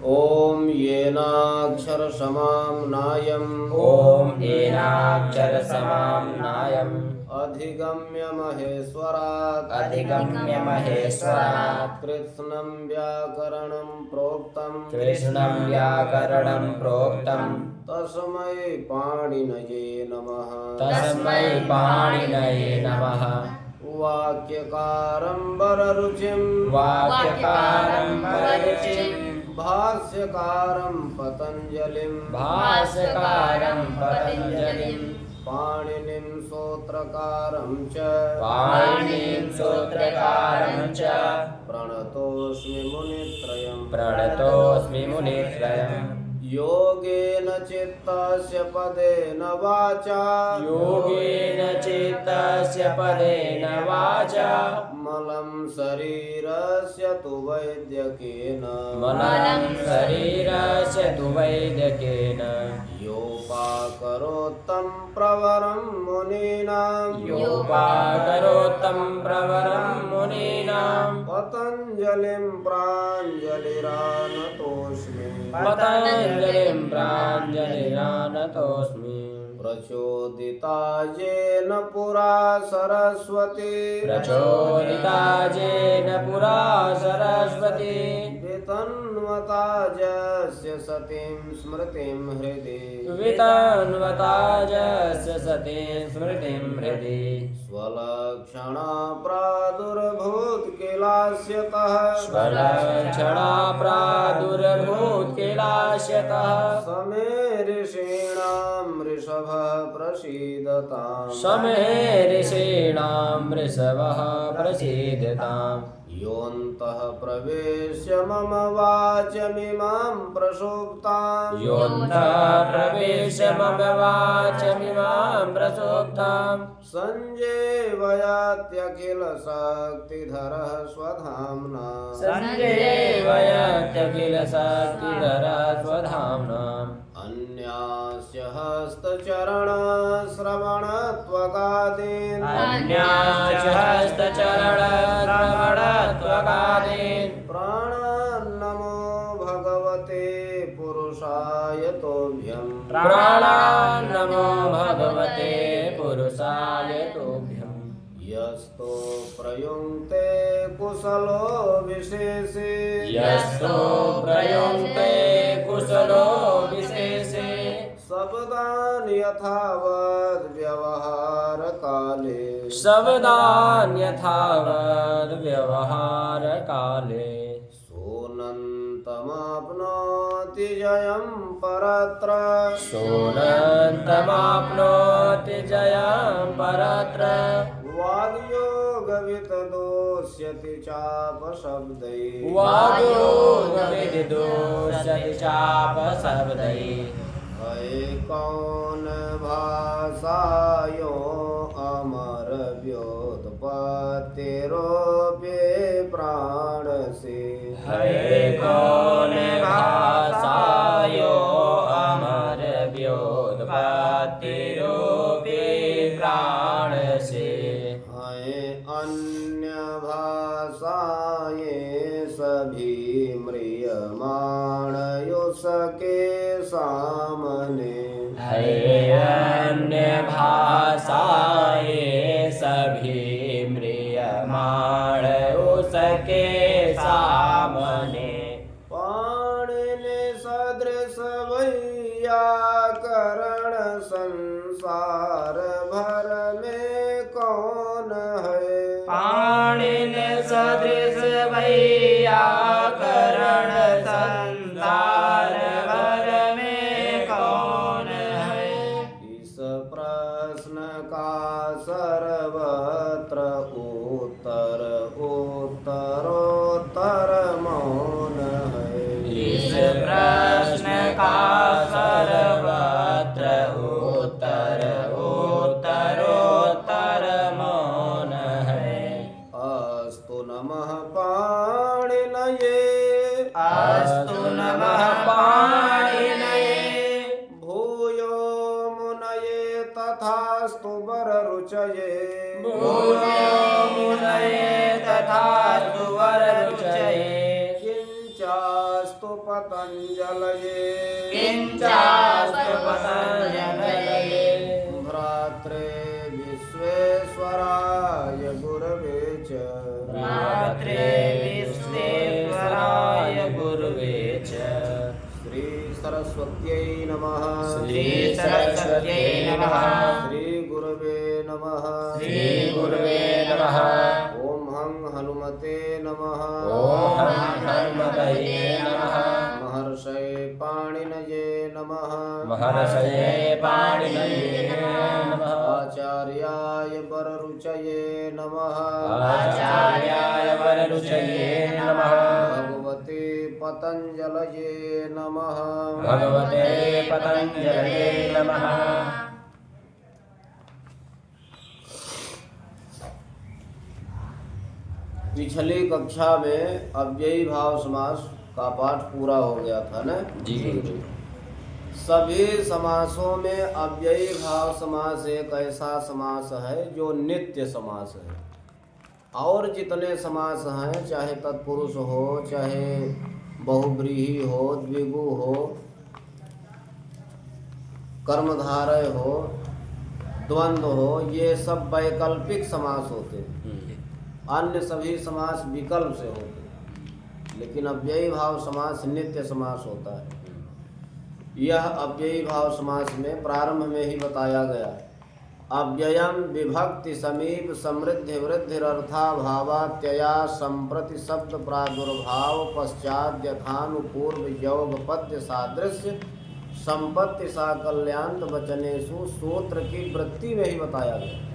ॐ येनाक्षरसमां नायम् ॐ येनाक्षरसमां नायम् अधिगम्य महेश्वरात् अधिगम्य महेश्वरात् कृत्स्नं व्याकरणं प्रोक्तं कृष्णं व्याकरणं प्रोक्तं तस्मै पाणिनये नमः। तस्मै पाणिनये नमः। वाक्यकारं वररुचिं वाक्यकारं वररुचिं भाष्यकारं पतञ्जलिं भाष्यकारं पतञ्जलिं पाणिनिं सूत्रकारं च पाणिनिं सूत्रकारं च प्रणतोऽस्मि मुनित्रयम्। प्रणतोऽस्मि मुनित्रयम्। योगेन चित्तस्य पदेन वाचा योगेन चित्तस्य पदेन वाचा मलं शरीरस्य तु वैद्यकेन मलं शरीरस्य तु वैद्यकेन योपाकरोत्तं प्रवरं मुनीनां योपाकरोत्तं प्रवरं मुनीनां पतञ्जलिं प्राञ्जलिरानतोऽस्मि पतञ्जलिं प्राञ्जलिरानतोऽस्मि। प्रचोदिता येन पुरा सरस्वती प्रचोदिता येन पुरा सरस्वती वितन्वता यस्य सतीं स्मृतिं हृदि वितन्वता यस्य सतीं स्मृतिं हृदि स्वलक्षणा प्रादुर्भूत्किलास्यतः स्वलक्षणा प्रादुर्भूत्किलास्यतः समे ऋषीणां वृषभः प्रसीदताम् समे ऋषीणां वृषभः प्रसीदताम्। योऽन्तः प्रवेश्य मम वाचमिमां प्रसुप्ताम् योऽन्तः प्रवेश्य मम वाचमिमां प्रसुप्ताम् सञ्जीवयत्यखिलशक्तिधरः स्वधाम्ना सञ्जीवयत्यखिलशक्तिधरः स्वधाम्नाम् अन्यास्य हस्तचरणश्रवणत्वगादीन् अन्यास्य हस्तचरणश्रवणत्वगादीन् प्राणान्नमो भगवते पुरुषाय तोभ्यम् प्राणान्नमो भगवते पुरुषाय तुभ्यम्। यस्तो प्रयुङ्क्ते कुशलो विशेषे यस्तो प्रयुङ्क्ते कुशलो विशेषे शब्दान् यथावद् व्यवहारकाले शब्दान्यथावद् व्यवहारकाले सोऽनन्तमाप्नोति जयं परत्र सोऽनन्तमाप्नोति जयं परत्र वाग्योगवितदोष्यति चापशब्दैः वाग्योगविदोषति चापशब्दैः कौन भाषायो अमर व्योत्पत्तिरोपे प्राण से हरे कौन भाषायो अमर व्योत्पत्तिरोपे प्राण से है अन्य भाषाएं सभी म्रियमाण युसके सामने है अन्य भाषाएं सभी म्रियमाण उसके सामने पाणिनि सदृश वैयाकरण संसार भर में कौन है पाणिनि सदृश वैयाकरण संसार भर में कौन है। इस प्रश्न का सर्वत्र उत्तर उत्तरोत्तर मौन है। इस प्रश्न का सर्वत्र उत्तर उत्तरोत्तर मौन है। अस्तु नमः पाणिनये अस्तु नमः पाणिनये भूयो मुनये तथास्तु वररुचये भूयो मुनये तथास्तु वररुचये किञ्चास्तु पतञ्जलये किञ्चास्तु पतञ्जलये भ्रात्रे विश्वेश्वराय गुरवे च भ्रात्रे विश्वेश्वराय गुरुवे च श्री सरस्वत्यै नमः श्री सरस्वत्यै नमः श्री गुरवे नमः श्री गुरुवे नमः ॐ हं हनुमते नमः ॐ हनुमतये नमः महर्षये पाणिनये नमः महर्षये पाणिनये नमः आचार्याय वररुचये नमः आचार्याय वररुचये नमः भगवते पतञ्जलये नमः भगवते पतञ्जलये नमः पिछली कक्षा में अव्ययी भाव समास का पाठ पूरा हो गया था ना जी गुरुजी सभी समासों में अव्ययी भाव समास एक ऐसा समास है जो नित्य समास है और जितने समास हैं चाहे तत्पुरुष हो चाहे बहुव्रीहि हो द्विगु हो कर्मधारय हो द्वंद्व हो ये सब वैकल्पिक समास होते हैं अन्य सभी समास विकल्प से होते हैं लेकिन अव्ययी भाव समास नित्य समास होता है यह अव्ययी भाव समास में प्रारंभ में ही बताया गया है अव्ययम विभक्ति समीप समृद्धि वृद्धिरर्थाभावात्यया संप्रति शब्द प्रादुर्भाव पश्चात यथानुपूर्व योग पद्य सादृश्य संपत्ति साकल्यान्त वचनेषु सूत्र की वृत्ति में ही बताया गया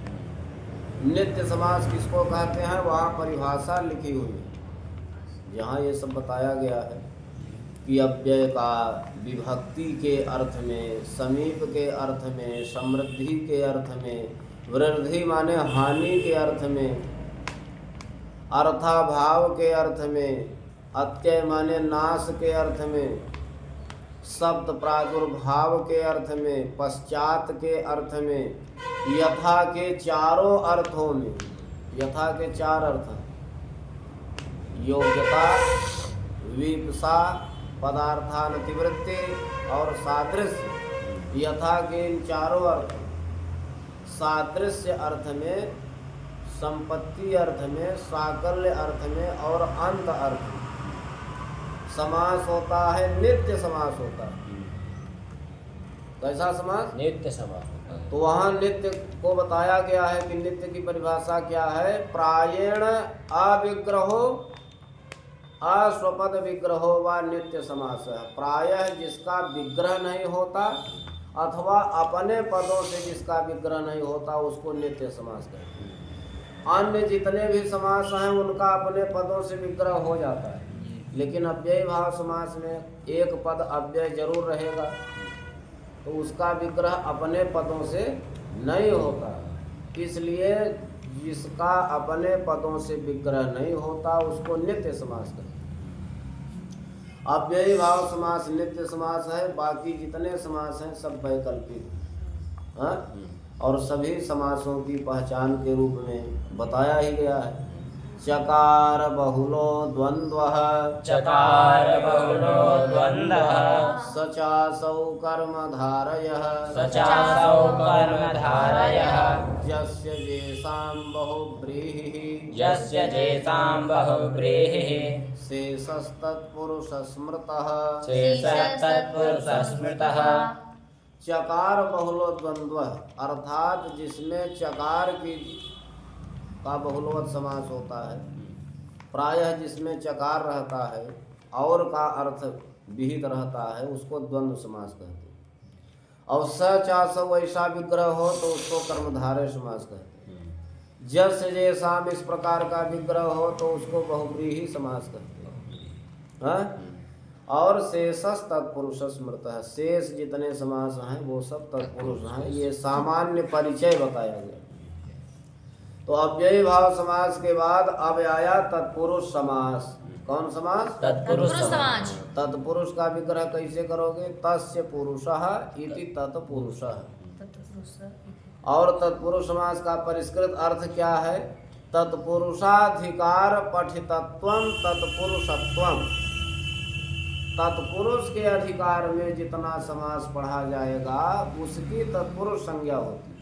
नित्य समास किसको कहते हैं वहाँ परिभाषा लिखी हुई है यहाँ ये सब बताया गया है कि अव्यय का विभक्ति के अर्थ में समीप के अर्थ में समृद्धि के अर्थ में वृद्धि माने हानि के अर्थ में अर्थाभाव के अर्थ में अत्यय माने नाश के अर्थ में शब्द प्रादुर्भाव के अर्थ में पश्चात के अर्थ में यथा के चारों अर्थों में यथा के चार अर्थ हैं योग्यता विपसा पदार्थानतिवृत्ति और सादृश्य यथा के इन चारों अर्थ सादृश्य अर्थ में संपत्ति अर्थ में साकल्य अर्थ में और अंत अर्थ में समास होता है नित्य समास होता है कैसा समास नित्य समास होता है तो वहाँ नित्य को बताया गया है कि नित्य की परिभाषा क्या है प्रायेण अविग्रहो अस्वपद विग्रहो व नित्य समास है प्रायः जिसका विग्रह नहीं होता अथवा अपने पदों से जिसका विग्रह नहीं होता उसको नित्य समास कहते हैं अन्य जितने भी समास हैं उनका अपने पदों से विग्रह हो जाता है लेकिन अव्ययी भाव समास में एक पद अव्यय जरूर रहेगा तो उसका विग्रह अपने पदों से नहीं होता इसलिए जिसका अपने पदों से विग्रह नहीं होता उसको नित्य समास कहते हैं अव्ययी भाव समास नित्य समास है बाकी जितने समास हैं सब वैकल्पिक हाँ और सभी समासों की पहचान के रूप में बताया ही गया है चकार बहुलो द्वन्द्वः चकार बहुलो द्वन्द्वः सचासौ कर्मधारयः सचासौ कर्मधारयः यस्य येषां बहुव्रीहिः यस्य जेषां बहुव्रीहिः शेषस्तत्पुरुषस्मृतः शेषः तत्पुरुषस्मृतः चकार बहुलो द्वन्द्व अर्थात जिसमें चकार की का बहुलवत समास होता है प्रायः जिसमें चकार रहता है और का अर्थ विहित रहता है उसको द्वंद्व समास कहते हैं और सचासव ऐसा विग्रह हो तो उसको कर्मधारय समास कहते हैं जस जैसाम इस प्रकार का विग्रह हो तो उसको बहुव्रीहि समास कहते हैं हाँ? और शेषस तत्पुरुष स्मृत है शेष जितने समास हैं वो सब तत्पुरुष हैं ये सामान्य परिचय बताया गया तो अव्ययी भाव समास के बाद अब आया तत्पुरुष समास कौन समास तत्पुरुष समास तत्पुरुष का विग्रह कैसे करोगे तस्य पुरुषः इति तत्पुरुषः और तत्पुरुष समास का परिष्कृत अर्थ क्या है तत्पुरुषाधिकार पठितत्वं तत्पुरुषत्वं तत्पुरुष के अधिकार में जितना समास पढ़ा जाएगा उसकी तत्पुरुष संज्ञा होती है,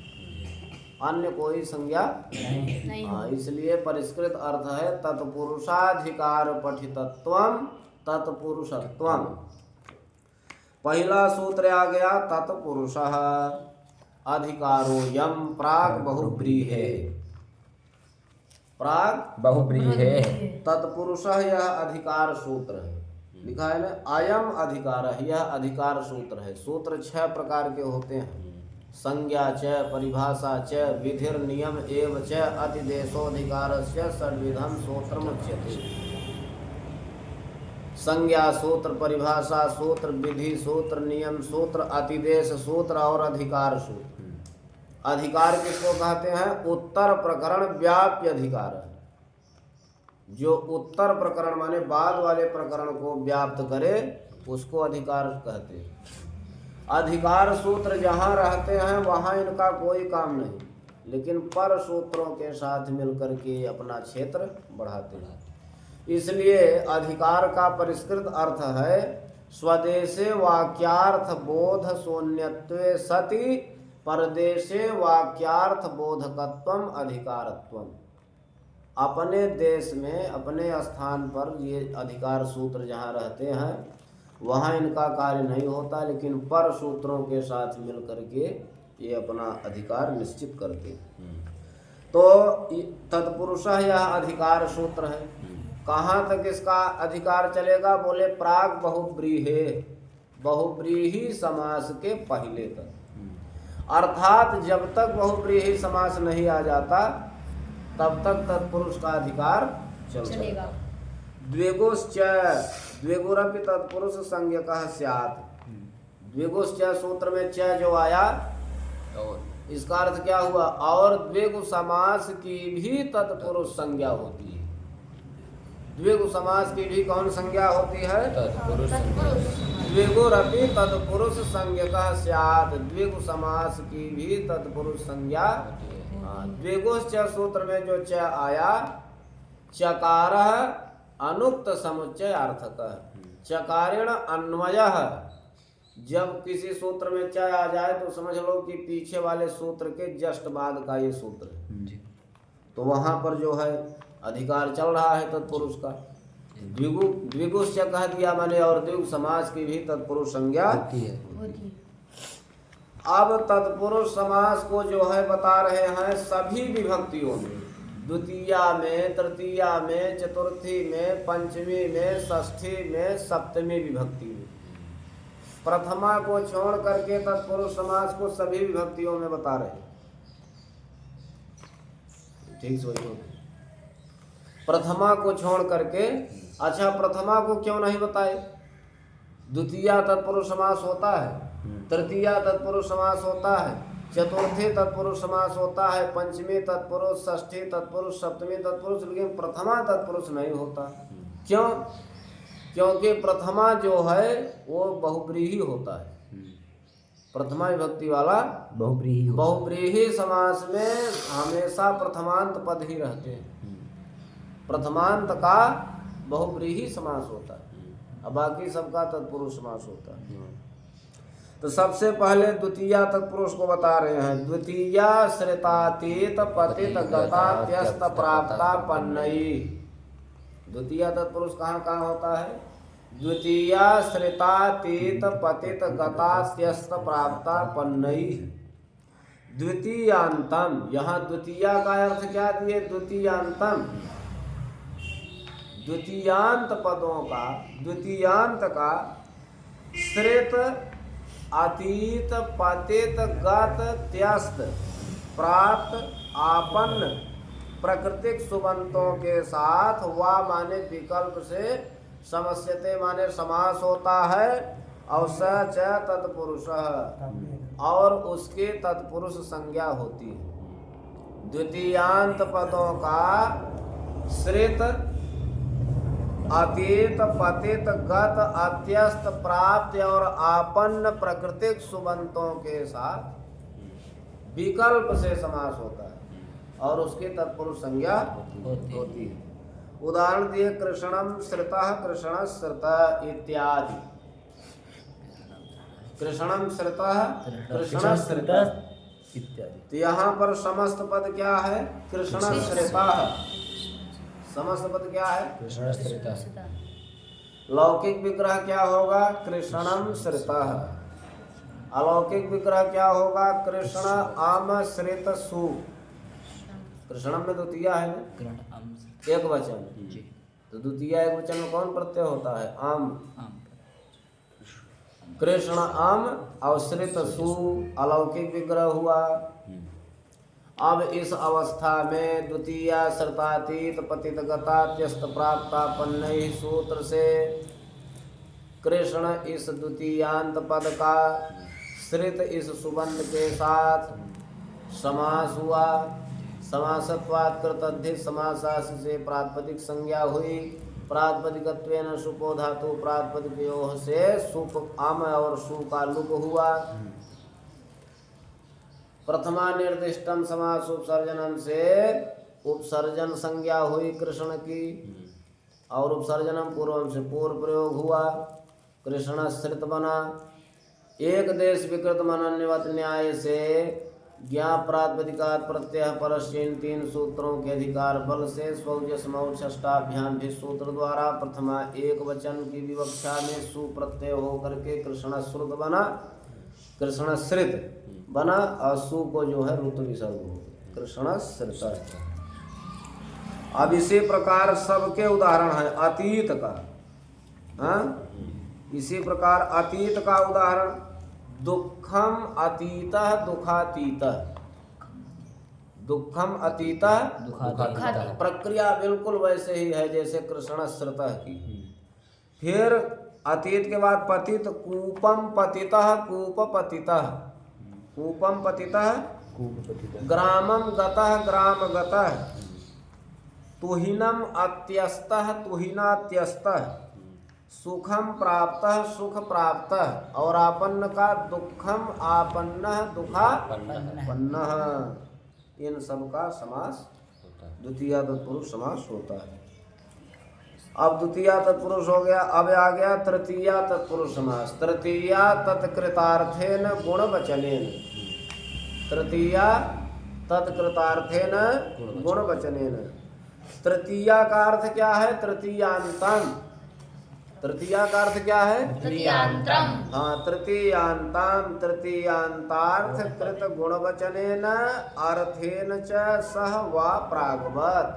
अन्य कोई संज्ञा नहीं। हाँ, इसलिए परिष्कृत अर्थ है तत्पुरुषाधिकार पठितत्वम तत्पुरुषत्वम। पहला सूत्र आ गया तत्पुरुषः अधिकारो यम प्राग बहुब्रीहे। प्राग बहुब्रीहे तत्पुरुषः यह अधिकार सूत्र है, लिखा है ना, अयम अधिकार, यह अधिकार सूत्र है। सूत्र 6 प्रकार के होते हैं, संज्ञा च परिभाषा च विधिर नियम एव च अतिदेशोधिकारस्य षड्विधम सूत्रमुच्यते। संज्ञा सूत्र, परिभाषा सूत्र, विधि सूत्र, नियम सूत्र, अतिदेश सूत्र और अधिकार सूत्र। अधिकार किसको कहते हैं? उत्तर प्रकरण व्याप्य अधिकार, जो उत्तर प्रकरण माने बाद वाले प्रकरण को व्याप्त करे उसको अधिकार कहते हैं। अधिकार सूत्र जहाँ रहते हैं वहाँ इनका कोई काम नहीं, लेकिन पर सूत्रों के साथ मिलकर के अपना क्षेत्र बढ़ाते हैं। इसलिए अधिकार का परिष्कृत अर्थ है स्वदेशे वाक्यार्थ बोध शून्यत्वे सति परदेशे वाक्यार्थ बोधकत्वम अधिकारत्वम। अपने देश में अपने स्थान पर ये अधिकार सूत्र जहाँ रहते हैं वहाँ इनका कार्य नहीं होता, लेकिन पर सूत्रों के साथ मिल करके ये अपना अधिकार निश्चित करते हैं। तो तत्पुरुषः यह अधिकार सूत्र है। कहाँ तक इसका अधिकार चलेगा? बोले प्राग बहुब्रीहे, बहुब्रीही समास के पहले तक, अर्थात जब तक बहुब्रीही समास नहीं आ जाता तब तक तत्पुरुष का अधिकार चलेगा। द्विगुश्च द्विगुरपि तत्पुरुष संज्ञकः स्यात्। द्विगुश्च सूत्र में च जो आया इसका अर्थ क्या हुआ? और द्विगु समास की भी तत्पुरुष संज्ञा होती है। द्विगु समास की भी कौन संज्ञा होती है? तत्पुरुष द्विगुरपि तत्पुरुष संज्ञकः स्यात्। द्विगु समास की भी तत्पुरुष संज्ञा। द्विगुश्च सूत्र में जो च आया, चकारः अनुक्त समुच्चयार्थकः, चकारेण अन्वयः। जब किसी सूत्र में च आ जाए तो समझ लो कि पीछे वाले सूत्र के जस्ट बाद का ये सूत्र है, तो वहां पर जो है अधिकार चल रहा है तत्पुरुष का। द्विगुश्च कह दिया मैंने, और द्विगु समास की भी तत्पुरुष संज्ञा होती है। अब तत्पुरुष समास को जो है बता रहे हैं सभी विभक्तियों में, द्वितीया में, तृतीया में, चतुर्थी में, पंचमी में, षष्ठी में, सप्तमी विभक्ति में। प्रथमा को छोड़ करके तत्पुरुष समास को सभी विभक्तियों में बता रहे हैं। ठीक सोचो, प्रथमा को छोड़ करके। अच्छा, प्रथमा को क्यों नहीं बताए? द्वितीया तत्पुरुष समास होता है, तृतीया तत्पुरुष समास होता है, चतुर्थी तत्पुरुष समास होता है, पंचमी तत्पुरुष, षष्ठी तत्पुरुष, सप्तमी तत्पुरुष, लेकिन प्रथमा तत्पुरुष नहीं होता। क्यों? क्योंकि प्रथमा जो है वो बहुब्रीही होता है। प्रथमा विभक्ति वाला बहुब्रीही समास में हमेशा प्रथमांत पद ही रहते हैं। प्रथमांत का बहुब्रीही समास होता है, अब बाकी सबका तत्पुरुष समास होता है। तो सबसे पहले द्वितीया तत्पुरुष को बता रहे हैं। द्वितीया श्रितातीत पतित गता त्यस्त प्राप्ता पन्नई। द्वितीया तत्पुरुष कहाँ कहाँ होता है? द्वितीया श्रितातीत पतित गता त्यस्त प्राप्ता पन्नई। द्वितीयांतम, यहाँ द्वितीया का अर्थ क्या दिए? द्वितीयांतम, द्वितीयांत पदों का, द्वितीयांत का श्रित अतीत पतित गत त्यस्त प्राप्त आपन्न प्राकृतिक सुबंतों के साथ वा माने विकल्प से समस्यते माने समास होता है। और स च तत्पुरुषः, और उसके तत्पुरुष संज्ञा होती है। द्वितीयांत पदों का श्रित अतीत पतित गत अत्यस्त प्राप्त और आपन्न प्राकृतिक सुबंतों के साथ विकल्प से समास होता है और उसके तत्पुरुष संज्ञा होती है। उदाहरण दिए कृष्णम श्रितः कृष्ण श्रित इत्यादि। कृष्णम श्रितः कृष्ण श्रित इत्यादि। तो यहाँ पर समस्त पद क्या है? कृष्ण श्रितः। समस्त पद क्या है? कृष्ण श्रितः। लौकिक विग्रह क्या होगा? कृष्णम श्रितः। अलौकिक विग्रह क्या होगा? कृष्ण आमश्रित सु। कृष्णम में द्वितीय है ना, एक वचन, तो द्वितीय एक वचन में कौन प्रत्यय होता है? आम। कृष्ण आम अवश्रित सु अलौकिक विग्रह हुआ। अब इस अवस्था में द्वितीय श्रतातीत पतित गता त्यस्त प्राप्तापन्न सूत्र से कृष्ण इस द्वितीयांत पद का श्रित इस सुबंध के साथ समास हुआ। समासत्वात् कृतद्धि समासास से प्रातिपदिक संज्ञा हुई। प्रातिपदिकत्वेन सुपो धातु प्रातिपदिकयोः से सुप आम और सु का लुक हुआ। प्रथमा निर्दिष्टम समास उपसर्जनम से उपसर्जन संज्ञा हुई कृष्ण की, और उपसर्जनम पूर्वम से पूर्व प्रयोग हुआ। कृष्ण श्रित बना। एक देश विकृत मनन्यवत न्याय से ज्ञा प्रातिपदिकात् प्रत्यय परस्य इन तीन सूत्रों के अधिकार बल से स्वौज समौज षष्ठाभ्याम भी सूत्र द्वारा प्रथमा एक वचन की विवक्षा में सु प्रत्यय होकर के कृष्ण श्रुत बना, कृष्ण श्रित बना, और सु को जो है ऋतु विसर्ग हो कृष्ण श्रित। अब इसी प्रकार सबके उदाहरण है अतीत का। हाँ, इसी प्रकार अतीत का उदाहरण दुखम अतीतः दुखातीतः। दुखम अतीतः दुखातीतः। प्रक्रिया बिल्कुल वैसे ही है जैसे कृष्ण श्रुतः की। फिर अतीत के बाद पतित कूपम पतितः कूप पतितः। कूपम पतितः ग्रामम गतः ग्राम गतः। तुहिनम अत्यस्तः तुहिनात्यस्तः। सुखम प्राप्तः सुख प्राप्तः। और आपन्न का दुखम आपन्नः दुखापन्नः। इन सब का समास द्वितीय तत्पुरुष समास होता है। अब द्वितीय तत्पुरुष हो गया। अब आ गया तृतीय तत्पुरुष समास। तृतीय तत्कृतार्थेन गुणवचनेन। तृतीय तत्कृतार्थेन गुणवचनेन। तृतीय का अर्थ क्या है? तृतीयांतम। तृतीय का अर्थ क्या है? तृतीयांतम। हाँ, तृतीयांताम तृतीयांतार्थ कृत गुणवचनेन अर्थेन च सह वा प्रागवत।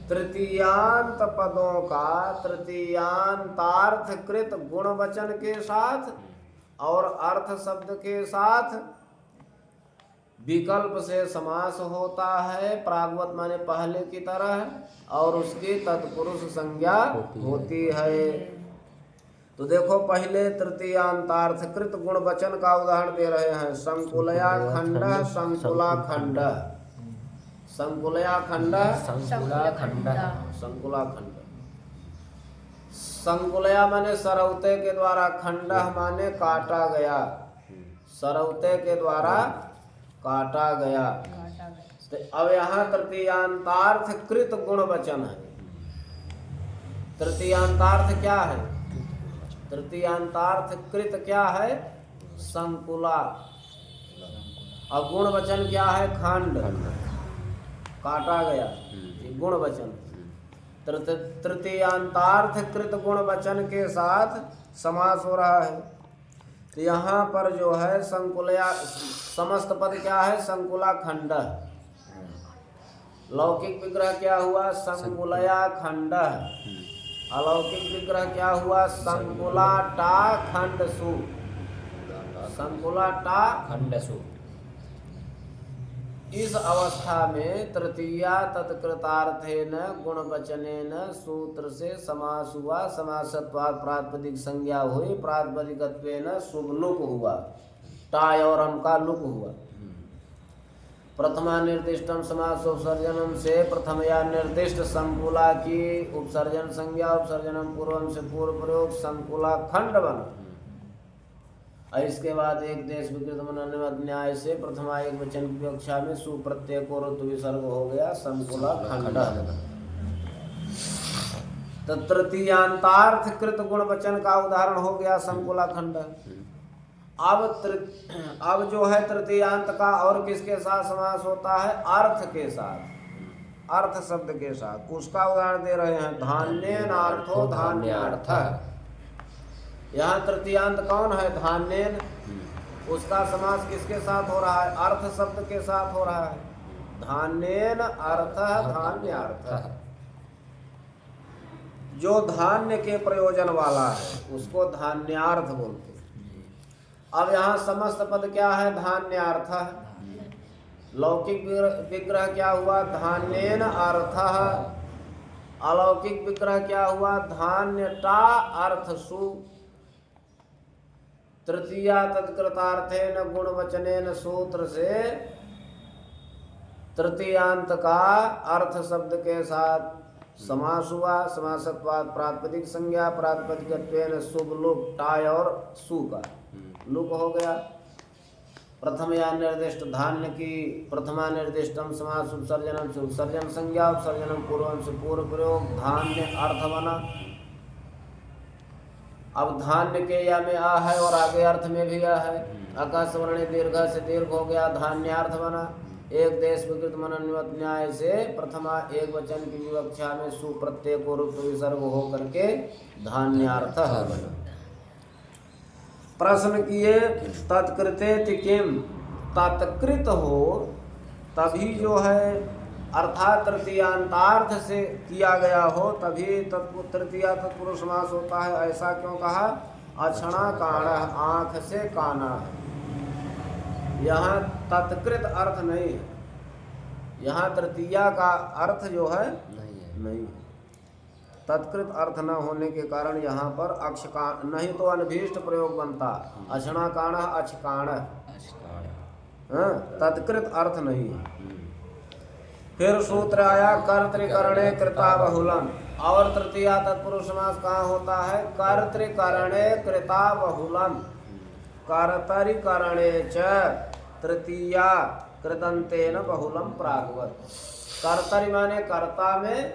तृतीयांत पदों का तृतीयांतार्थ कृत गुणवचन के साथ और अर्थ शब्द के साथ विकल्प से समास होता है। प्रागवत माने पहले की तरह, और उसकी तत्पुरुष संज्ञा होती है। तो देखो पहले तृतीयांतार्थ कृत गुण वचन का उदाहरण दे रहे हैं। संकुलया खंड संकुला खंड। संकुलया खंड संकुला खंड। संकुला खंड। संकुलया माने सरौते के द्वारा, खंड माने काटा गया। सरौते के द्वारा काटा गया। तो अब यहाँ तृतीयांतार्थ कृत गुण वचन है। तृतीयांतार्थ क्या है? तृतीयांतार्थ कृत क्या है? संकुला। और गुण वचन क्या है? खंड। काटा गया, ये गुण वचन। तृतीयांतार्थ कृत गुण वचन के साथ समास हो रहा है। तो यहाँ पर जो है संकुलया समस्त पद क्या है? संकुला खंड। लौकिक विग्रह क्या हुआ? संकुलया खंड। अलौकिक विग्रह क्या हुआ? संकुला टा खंड सु। संकुला टा खंड सु। इस अवस्था में तृतीया तत्कृतार्थेन गुणवचनेन सूत्र से समास हुआ। समासत्वात् प्रातिपदिक संज्ञा हुई। प्रातिपदिकत्वेन शुभ लुक हुआ। टाय और हम का लुक हुआ। प्रथमा निर्दिष्टम समास उपसर्जनम से प्रथमया निर्दिष्ट संकुला की उपसर्जन संज्ञा उपसर्जनम पूर्वम से पूर्व प्रयोग संकुला खंड बना। और इसके बाद एक देश विकृत मनन्यवत न्याय से प्रथमा एक वचन की विवक्षा में सुप्रत्यय को ऋतु विसर्ग हो गया संकुला खंड। तो तृतीयांतार्थ कृत गुण वचन का उदाहरण हो गया संकुला खंड। अब जो है तृतीयांत का और किसके साथ समास होता है? अर्थ के साथ, अर्थ शब्द के साथ। उसका उदाहरण दे रहे हैं, धान्येनार्थो धान्यार्थ। यहाँ तृतीयांत कौन है? धान्येन। उसका समास किसके साथ हो रहा है? अर्थ शब्द के साथ हो रहा है। धान्येन अर्थ धान्यार्थ। जो धान्य के प्रयोजन वाला है उसको धान्यार्थ बोलते हैं। अब यहाँ समस्त पद क्या है? धान्यार्थ। लौकिक विग्रह क्या हुआ? धान्येन अर्थः। अलौकिक विग्रह क्या हुआ? धान्यता अर्थसु। तृतीया तत्कृतार्थेन गुणवचनेन सूत्र से तृतीयांत का अर्थ शब्द के साथ समास हुआ। समासत्वाद प्रातिपदिक संज्ञा, प्रातिपदिकत्वेन शुभ लुक टाय और सु का लुक हो गया। प्रथम या निर्दिष्ट धान्य की प्रथमा निर्दिष्टम समास उपसर्जनम से उपसर्जन संज्ञा, उपसर्जनम पूर्वम से पूर्व प्रयोग, धान्य अर्थ बना। अब धान्य के या में आ है और आगे अर्थ में भी आ है। आकाश वर्ण दीर्घ से दीर्घ हो गया, धान्यार्थ बना। एक देश विकृत मनन्वत न्याय से प्रथमा एक वचन की विवक्षा में सुप्रत्यय को रूप विसर्ग हो करके धान्यार्थ बना। प्रश्न किए तत्कृते किम, तत्कृत हो तभी जो है अर्थात तृतीयांतार्थ से किया गया हो तभी तृतीया तत्पुरुष समास होता है। ऐसा क्यों कहा? अक्षणा काण, आंख से काना है। यहाँ तत्कृत अर्थ नहीं है, यहाँ तृतीया का अर्थ जो है नहीं है। तत्कृत अर्थ न होने के कारण यहाँ पर अक्षकाण, नहीं तो अनभीष्ट प्रयोग बनता अक्षणा काण अक्षकाण। तत्कृत अर्थ नहीं है। फिर सूत्र आया कर्तृकरणे कृता बहुलम। और तृतीया तत्पुरुष समास कहाँ होता है? कर्तृकरणे कृता बहुलम। कर्तरिकरणे च तृतीया कृतंतेन बहुलम प्रागवत। कर्तरि माने कर्ता में,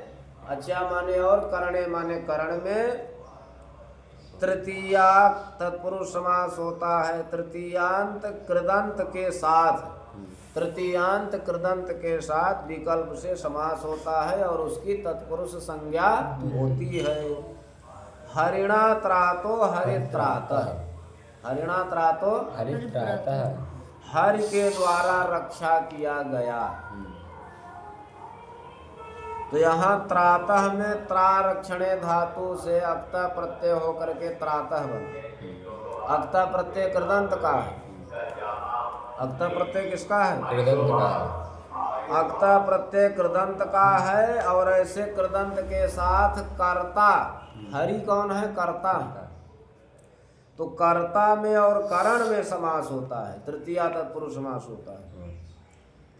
अच्छा माने और करणे माने करण में तृतीया तत्पुरुष समास होता है। तृतीयांत कृदंत के साथ, तृतीयांत कृदंत के साथ विकल्प से समास होता है और उसकी तत्पुरुष संज्ञा होती है। हरिणा त्रातो हरित्रातः। हरिणा त्रातो हरित्रातः। हरि के द्वारा रक्षा किया गया। तो यहाँ त्रातः में त्रारक्षणे धातु से अक्ता प्रत्यय होकर के त्रातः बना। अक्ता प्रत्यय कृदंत का है। अक्ता प्रत्यय किसका है? कृदंत का। अक्ता प्रत्यय कृदंत का है और ऐसे कृदंत के साथ कर्ता, हरि कौन है? कर्ता। तो कर्ता में और करण में समास होता है, तृतीया तत्पुरुष समास होता है।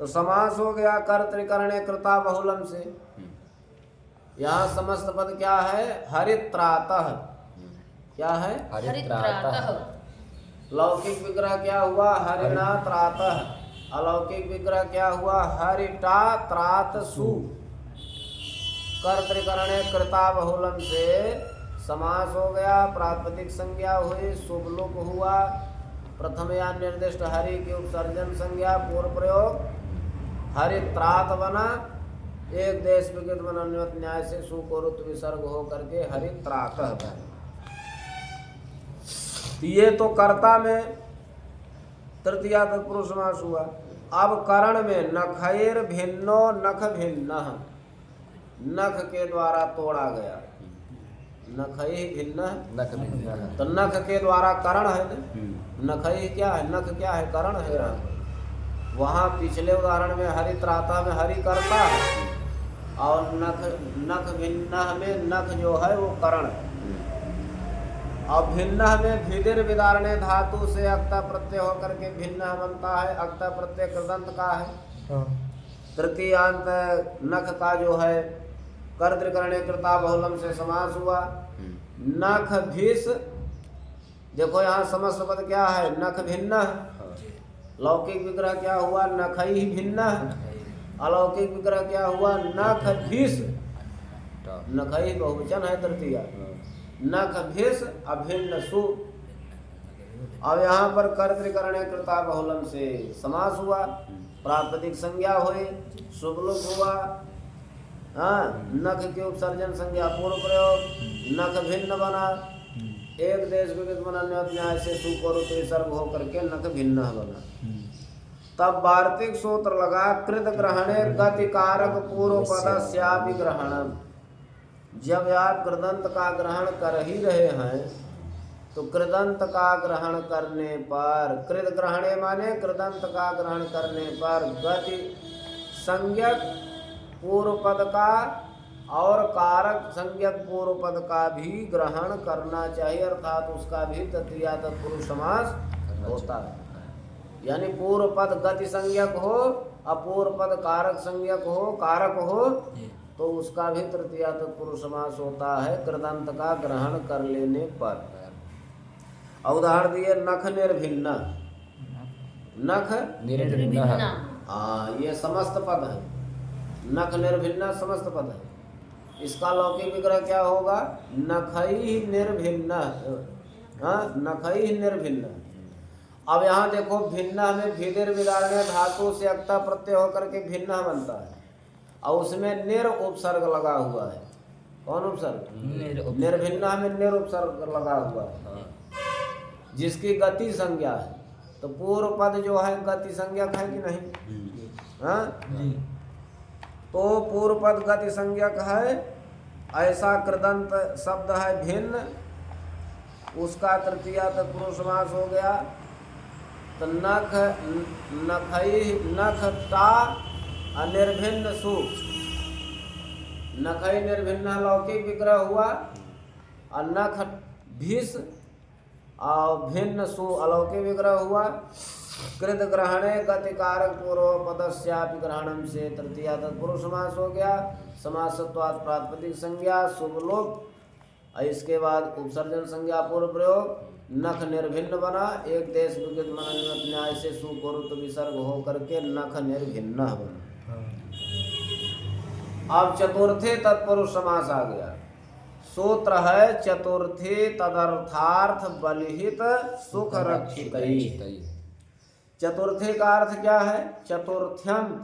तो समास हो गया कर्तृकरणे कृता बहुलम से। यहाँ समस्त पद क्या है? हरित्रातः। क्या है? हरित्रातः। लौकिक विग्रह क्या हुआ? हरिणा त्रातः। अलौकिक विग्रह क्या हुआ? हरिटा त्रातसु। कर्तृकरणे कृता बहुलम से समास हो गया, प्रातिपदिक संज्ञा हुई, शुभ लुक हुआ। प्रथम या निर्दिष्ट हरि की उपसर्जन संज्ञा पूर्व प्रयोग, हरित्रात बना। एक देश विकृत मनन्वत न्याय से सु को ऋतु विसर्ग हो करके हरित्रातः बना। ये तो कर्ता में तृतीया तत्पुरुष समास हुआ। अब करण में नखैर भिन्नो नख भिन्न, नख के द्वारा तोड़ा गया। नखई भिन्न, नख भिन्न। तो नख के द्वारा करण है ना। नखई क्या है? नख क्या है? करण है ना। वहाँ पिछले उदाहरण में हरित्राता में हरि करता है और नख भिन्न में नख जो है वो करण है। अब भिन्न में भिदिर विदारणे धातु से अक्ता प्रत्यय होकर के भिन्न बनता है। अक्ता प्रत्यय कृदंत का है। तृतीयांत नख का जो है कर्तृकरणे कृता बहुलम से समास हुआ। नख भिस, देखो यहाँ समस्त पद क्या है? नख भिन्न। लौकिक विग्रह क्या हुआ? नखई भिन्न। अलौकिक विग्रह क्या हुआ? नख भिस। नखई बहुवचन है तृतीया। नख भिस अभिन्न सु। अब यहाँ पर कर्तृकरण कृता बहुलम से समास हुआ, प्रातिपदिक संज्ञा हुई, शुभलुक हुआ। हाँ, नख के उपसर्जन संज्ञा पूर्व प्रयोग, नख भिन्न बना, एक देश विगत बना न्याय से सुकर विसर्ग होकर के नख भिन्न बना। तब वार्तिक सूत्र लगा कृत ग्रहणे गति कारक पूर्व पदस्यापि ग्रहणम। जब आप कृदंत का ग्रहण कर ही रहे हैं तो कृदंत का ग्रहण करने पर, कृत ग्रहणे माने कृदंत का ग्रहण करने पर गति संज्ञक पूर्व पद का और कारक संज्ञक पूर्व पद का भी ग्रहण करना चाहिए, अर्थात उसका भी तृतीया तत्पुरुष समास होता है। यानी पूर्व पद गति संज्ञक हो, अपूर्व पद कारक संज्ञक हो, कारक हो, तो उसका भी तृतीया तत्पुरुष समास होता है कृदंत का ग्रहण कर लेने पर। उदाहरण दिए नख निर्भिन्न, नख निर्भिन्न। हाँ, ये समस्त पद है। नख निर्भिन्न समस्त पद है। इसका लौकिक विग्रह क्या होगा? नखई निर्भिन्न। हाँ, नखई निर्भिन्न। अब यहाँ देखो भिन्न में भिदिर विदारण्य धातु से अक्ता प्रत्यय होकर के भिन्न बनता है और उसमें निर उपसर्ग लगा हुआ है। कौन उपसर्ग? निर्भिन्न में निर उपसर्ग लगा हुआ है जिसकी गति संज्ञा है। तो पूर्व पद जो है गति संज्ञक है कि नहीं? हाँ, तो पूर्व पद गति संज्ञक है। ऐसा कृदंत शब्द है भिन्न, उसका तृतीया तत्पुरुष समास हो गया। तो नख नखई नखता अनिर्भिन्न सु, नखई निर्भिन्न लौकिक विग्रह हुआ और नख भिस और भिन्न सु अलौकिक विग्रह हुआ। कृत ग्रहणे गति कारक पूर्व पदस्यापि ग्रहणम से तृतीया तत्पुरुष समास हो गया। समासत्वात् प्रातिपदिक संज्ञा शुभ लोप। इसके बाद उपसर्जन संज्ञा पूर्व प्रयोग, नख निर्भिन्न बना, एक देश विगत मनन न्याय से सुपुरुत विसर्ग होकर के नख निर्भिन्न बना। अब चतुर्थी तत्पुरुष समास आ गया। सूत्र है चतुर्थी तदर्थार्थ बलिहित सुख रक्षित। चतुर्थी का अर्थ क्या है? चतुर्थ्यंत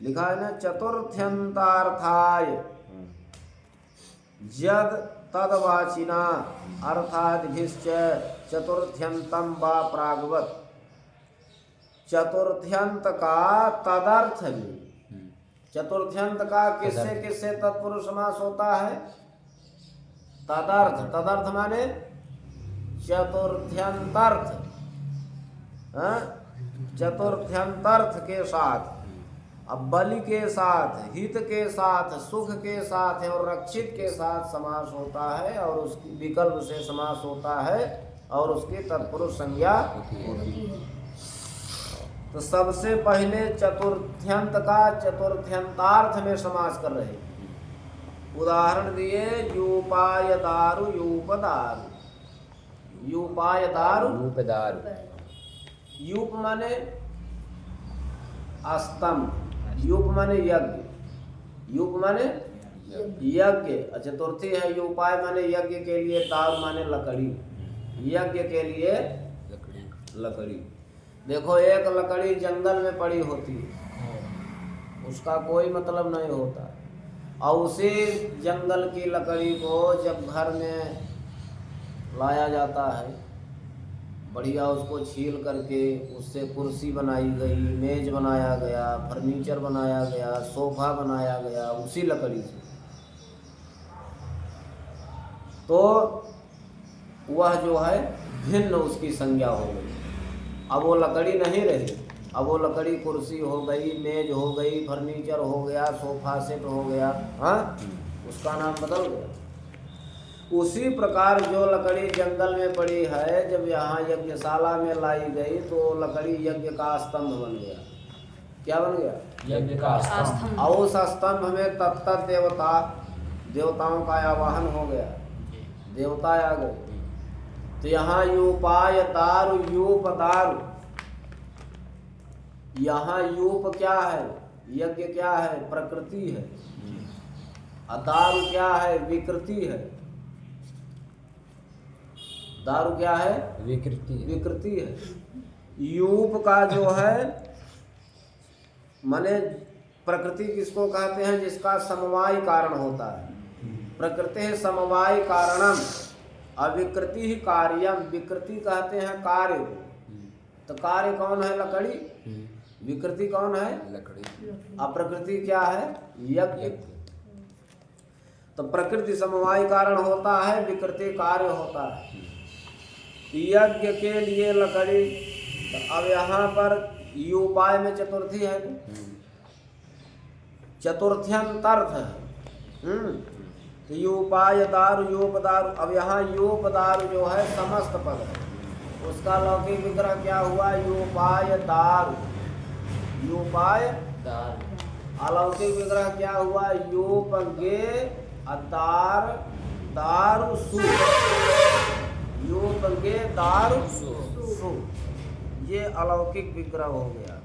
लिखा है ना, चतुर्थ्यंतार्थाय यद तदवाचिना अर्थात भिश्च चतुर्थ्यंतम वा प्रागवत। चतुर्थ्यंत का तदर्थ भी, चतुर्थ्यंत का किससे किससे तत्पुरुष समास होता है? तदर्थ। तदर्थ माने चतुर्थ्यंतर्थ। चतुर्थ्यंतर्थ के साथ, अब बलि के साथ, हित के साथ, सुख के साथ और रक्षित के साथ समास होता है और उसकी विकल्प से समास होता है और उसकी तत्पुरुष संज्ञा होती है। तो सबसे पहले चतुर्थ्यंत का चतुर्थ्यंतार्थ में समास कर रहे हैं। उदाहरण दिए यूपाय दारु यूपदारु। यूपाय दारु रूपदार। यूप माने स्तंभ, यूप माने यज्ञ, यूप माने यज्ञ। चतुर्थी है यूपाय माने यज्ञ के लिए, दारू माने लकड़ी, यज्ञ के लिए लकड़ी। देखो एक लकड़ी जंगल में पड़ी होती है, उसका कोई मतलब नहीं होता, और उसी जंगल की लकड़ी को जब घर में लाया जाता है, बढ़िया उसको छील करके उससे कुर्सी बनाई गई, मेज बनाया गया, फर्नीचर बनाया गया, सोफा बनाया गया उसी लकड़ी से, तो वह जो है भिन्न उसकी संज्ञा हो गई। अब वो लकड़ी नहीं रही, अब वो लकड़ी कुर्सी हो गई, मेज हो गई, फर्नीचर हो गया, सोफा सेट हो गया, हाँ, उसका नाम बदल गया। उसी प्रकार जो लकड़ी जंगल में पड़ी है, जब यहाँ यज्ञशाला में लाई गई तो लकड़ी यज्ञ का स्तंभ बन गया। क्या बन गया? यज्ञ का स्तंभ। और उस स्तंभ में तत्त देवता, देवताओं का आवाहन हो गया, देवता आ गए। तो यहाँ यूपाय दारु यूप दारु, यहाँ यूप क्या है? यज्ञ क्या है? प्रकृति है। और दारू क्या है? विकृति है। दारू क्या है? विकृति है। विकृति है। यूप का जो है माने प्रकृति किसको कहते हैं? जिसका समवाय कारण होता है। प्रकृति समवाय कारणम, अविकृति ही कार्यम। विकृति कहते हैं कार्य को। तो कार्य कौन है? लकड़ी। विकृति कौन है? लकड़ी। अप्रकृति क्या है? यज्ञ। तो प्रकृति समवाय कारण होता है, विकृति कार्य होता है। यज्ञ के लिए लकड़ी। तो अब यहाँ पर उपाय में चतुर्थी है, चतुर्थ्यंतर्थ है। तो योपाय दारु, योप दारु। अब यहाँ योप दारु जो है समस्त पद है, उसका लौकिक विग्रह क्या हुआ? योपाय दारु। योपाय दार। अलौकिक विग्रह क्या हुआ? योप गे अदार दारु सु। योप गे दारु सु, ये अलौकिक विग्रह हो गया।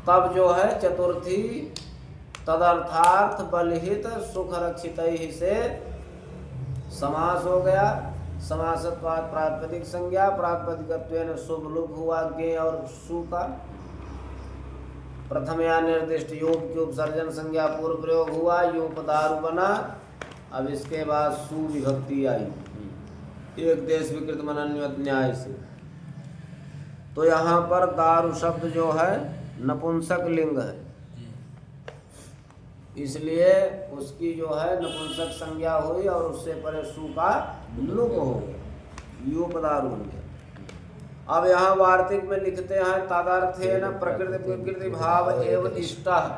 तब जो है चतुर्थी तदर्थार्थ बलहित सुख रक्षित ही से समास हो गया। समासत्वात् प्रातिपदिक संज्ञा, प्रातिपदिकत्वेन शुभ लुक हुआ गे और सु का। प्रथम या निर्दिष्ट योग की उपसर्जन संज्ञा पूर्व प्रयोग हुआ, योग दारु बना। अब इसके बाद सु विभक्ति आई, एक देश विकृत मनन्वत न्याय से। तो यहाँ पर दारु शब्द जो है नपुंसक लिंग है, इसलिए उसकी जो है नपुंसक संज्ञा हुई और उससे परे सु का लुक हो गया, यूपदारु बन गया। अब यहाँ वार्तिक में लिखते हैं तदर्थेन प्रकृति विकृति भाव एव इष्टः।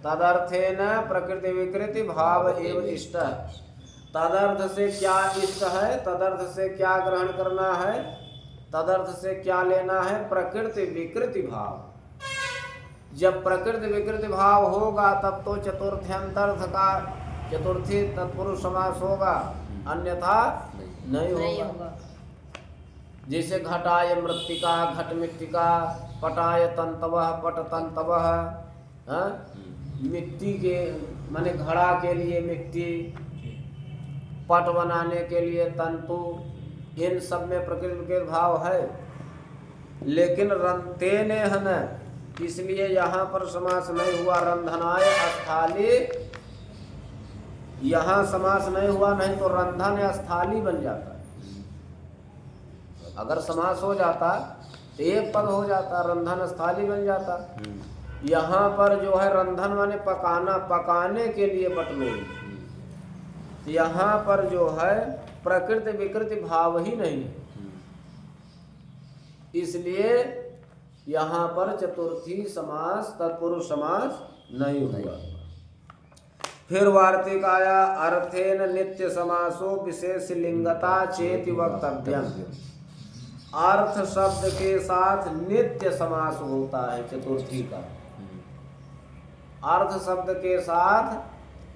तदर्थेन प्रकृति विकृति भाव एव इष्टः। तदर्थ से क्या इष्ट है? तदर्थ से क्या ग्रहण करना है? तदर्थ से क्या लेना है? प्रकृति विकृति भाव। जब प्रकृति विकृति भाव होगा तब तो चतुर्थ्यंतर्थ का चतुर्थी तत्पुरुष समास होगा, अन्यथा नहीं होगा। जैसे घटाय मृत्तिका घट मिट्टिका, पटाय तंतवः पट तंतवः। मिट्टी के माने घड़ा के लिए मिट्टी, पट बनाने के लिए तंतु, इन सब में प्रकृति के भाव है। लेकिन रंतेने है न, इसलिए यहाँ पर समास नहीं हुआ। रंधनाय स्थाली, यहाँ समास नहीं हुआ, नहीं तो रंधन या स्थाली बन जाता। अगर समास हो जाता तो एक पद हो जाता, रंधन स्थाली बन जाता। यहाँ पर जो है रंधन माने पकाना, पकाने के लिए बटलोई। तो यहाँ पर जो है प्रकृति विकृति भाव ही नहीं है, इसलिए यहाँ पर चतुर्थी समास तत्पुरुष समास नहीं हुआ। फिर वार्तिक आया अर्थेन नित्य समासो विशेष लिंगता चेति वक्तव्यम। अर्थ शब्द के साथ नित्य समास होता है चतुर्थी का। अर्थ शब्द के साथ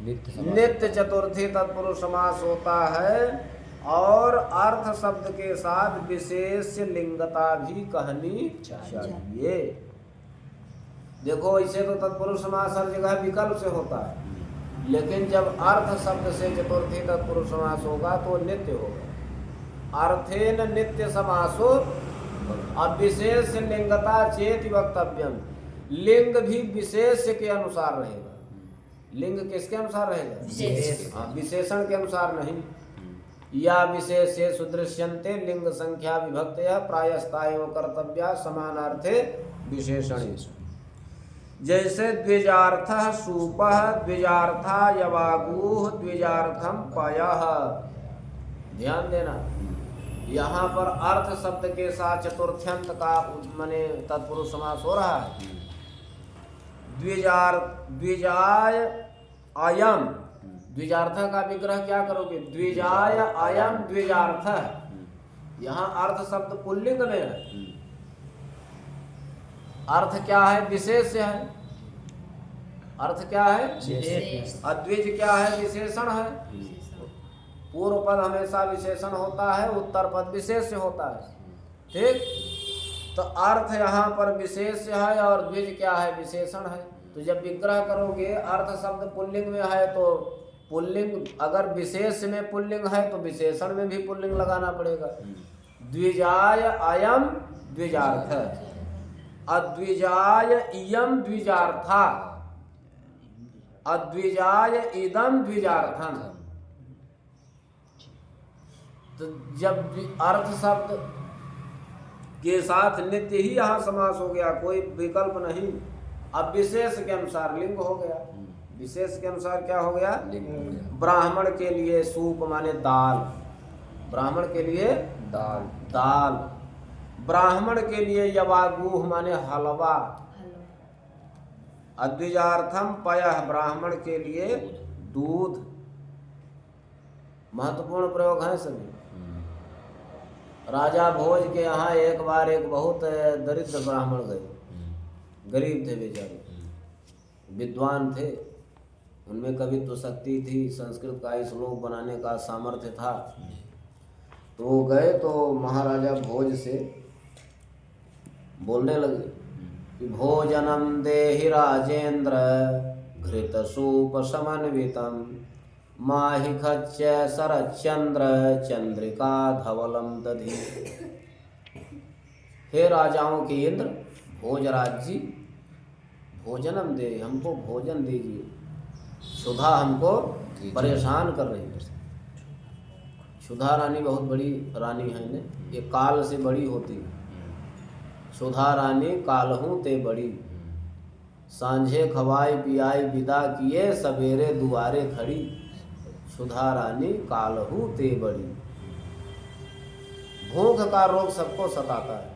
नित्य चतुर्थी तत्पुरुष समास होता है, और अर्थ शब्द के साथ विशेष लिंगता भी कहनी चाहिए। देखो ऐसे तो तत्पुरुष समास हर जगह विकल्प से होता है, लेकिन जब अर्थ शब्द से चतुर्थी तत्पुरुष समास होगा तो नित्य होगा। अर्थेन नित्य समासो और विशेष लिंगता चेति वक्तव्यम। लिंग भी विशेष के अनुसार रहेगा। लिंग किसके अनुसार रहेगा? विशेषण के अनुसार नहीं। या विशेषे सुदृश्यन्ते लिंग संख्या विभक्तया प्रायस्तायो कर्तव्या समानार्थे विशेषण। जैसे द्विजार्थः सूपः, द्विजार्था यवागुः, द्विजार्थम पयः। ध्यान देना, यहाँ पर अर्थ शब्द के साथ चतुर्थ्यंत का माने तत्पुरुष समास हो रहा है। द्विजाय अयम, द्विजार्थ का विग्रह क्या करोगे? द्विजाय अयम द्विजार्थ। यहाँ अर्थ शब्द पुल्लिंग में है। अर्थ क्या है? विशेष है। अर्थ क्या है? अद्विज क्या है? विशेषण है। पूर्व पद हमेशा विशेषण होता है, उत्तर पद विशेष होता है। ठीक, तो अर्थ यहाँ पर विशेष है और द्विज क्या है, विशेषण है। तो जब विग्रह करोगे, अर्थ शब्द पुल्लिंग में है तो पुल्लिंग, अगर विशेष में पुल्लिंग है तो विशेषण में भी पुल्लिंग लगाना पड़ेगा। द्विजाय अयम द्विजार्थ, अद्विजाय इयम द्विजार्था, अद्विजाय इदम द्विजार्थम। तो जब अर्थ शब्द के साथ नित्य ही यहाँ समास हो गया, कोई विकल्प नहीं। अब विशेष के अनुसार लिंग हो गया। विशेष के अनुसार क्या हो गया, ब्राह्मण के लिए सूप माने दाल, ब्राह्मण के लिए दाल, दाल, ब्राह्मण के लिए यवागुह माने हलवा, अद्विजार्थम पयः, ब्राह्मण के लिए दूध। महत्वपूर्ण प्रयोग है सभी। राजा भोज के यहाँ एक बार एक बहुत दरिद्र ब्राह्मण गए, गरीब थे बेचारे, विद्वान थे, उनमें कवित्व शक्ति थी, संस्कृत का श्लोक बनाने का सामर्थ्य था। तो वो गए तो महाराजा भोज से बोलने लगे कि भोजनम देहि राजेंद्र घृत सूप समन्वितम माहिखच्य शरच्चंद्र चंद्रिका धवलम दधि। हे राजाओं के इंद्र, भोजराज जी, भोजनम दे, हमको भोजन दीजिए, सुधा हमको परेशान कर रही है। सुधा रानी बहुत बड़ी रानी है ने, ये काल से बड़ी होती है। सुधा रानी कालहूँ ते बड़ी, सांझे खवाई पियाई विदा किए, सवेरे दुआरे खड़ी। सुधा रानी कालहू ते बड़ी। भूख का रोग सबको सताता है।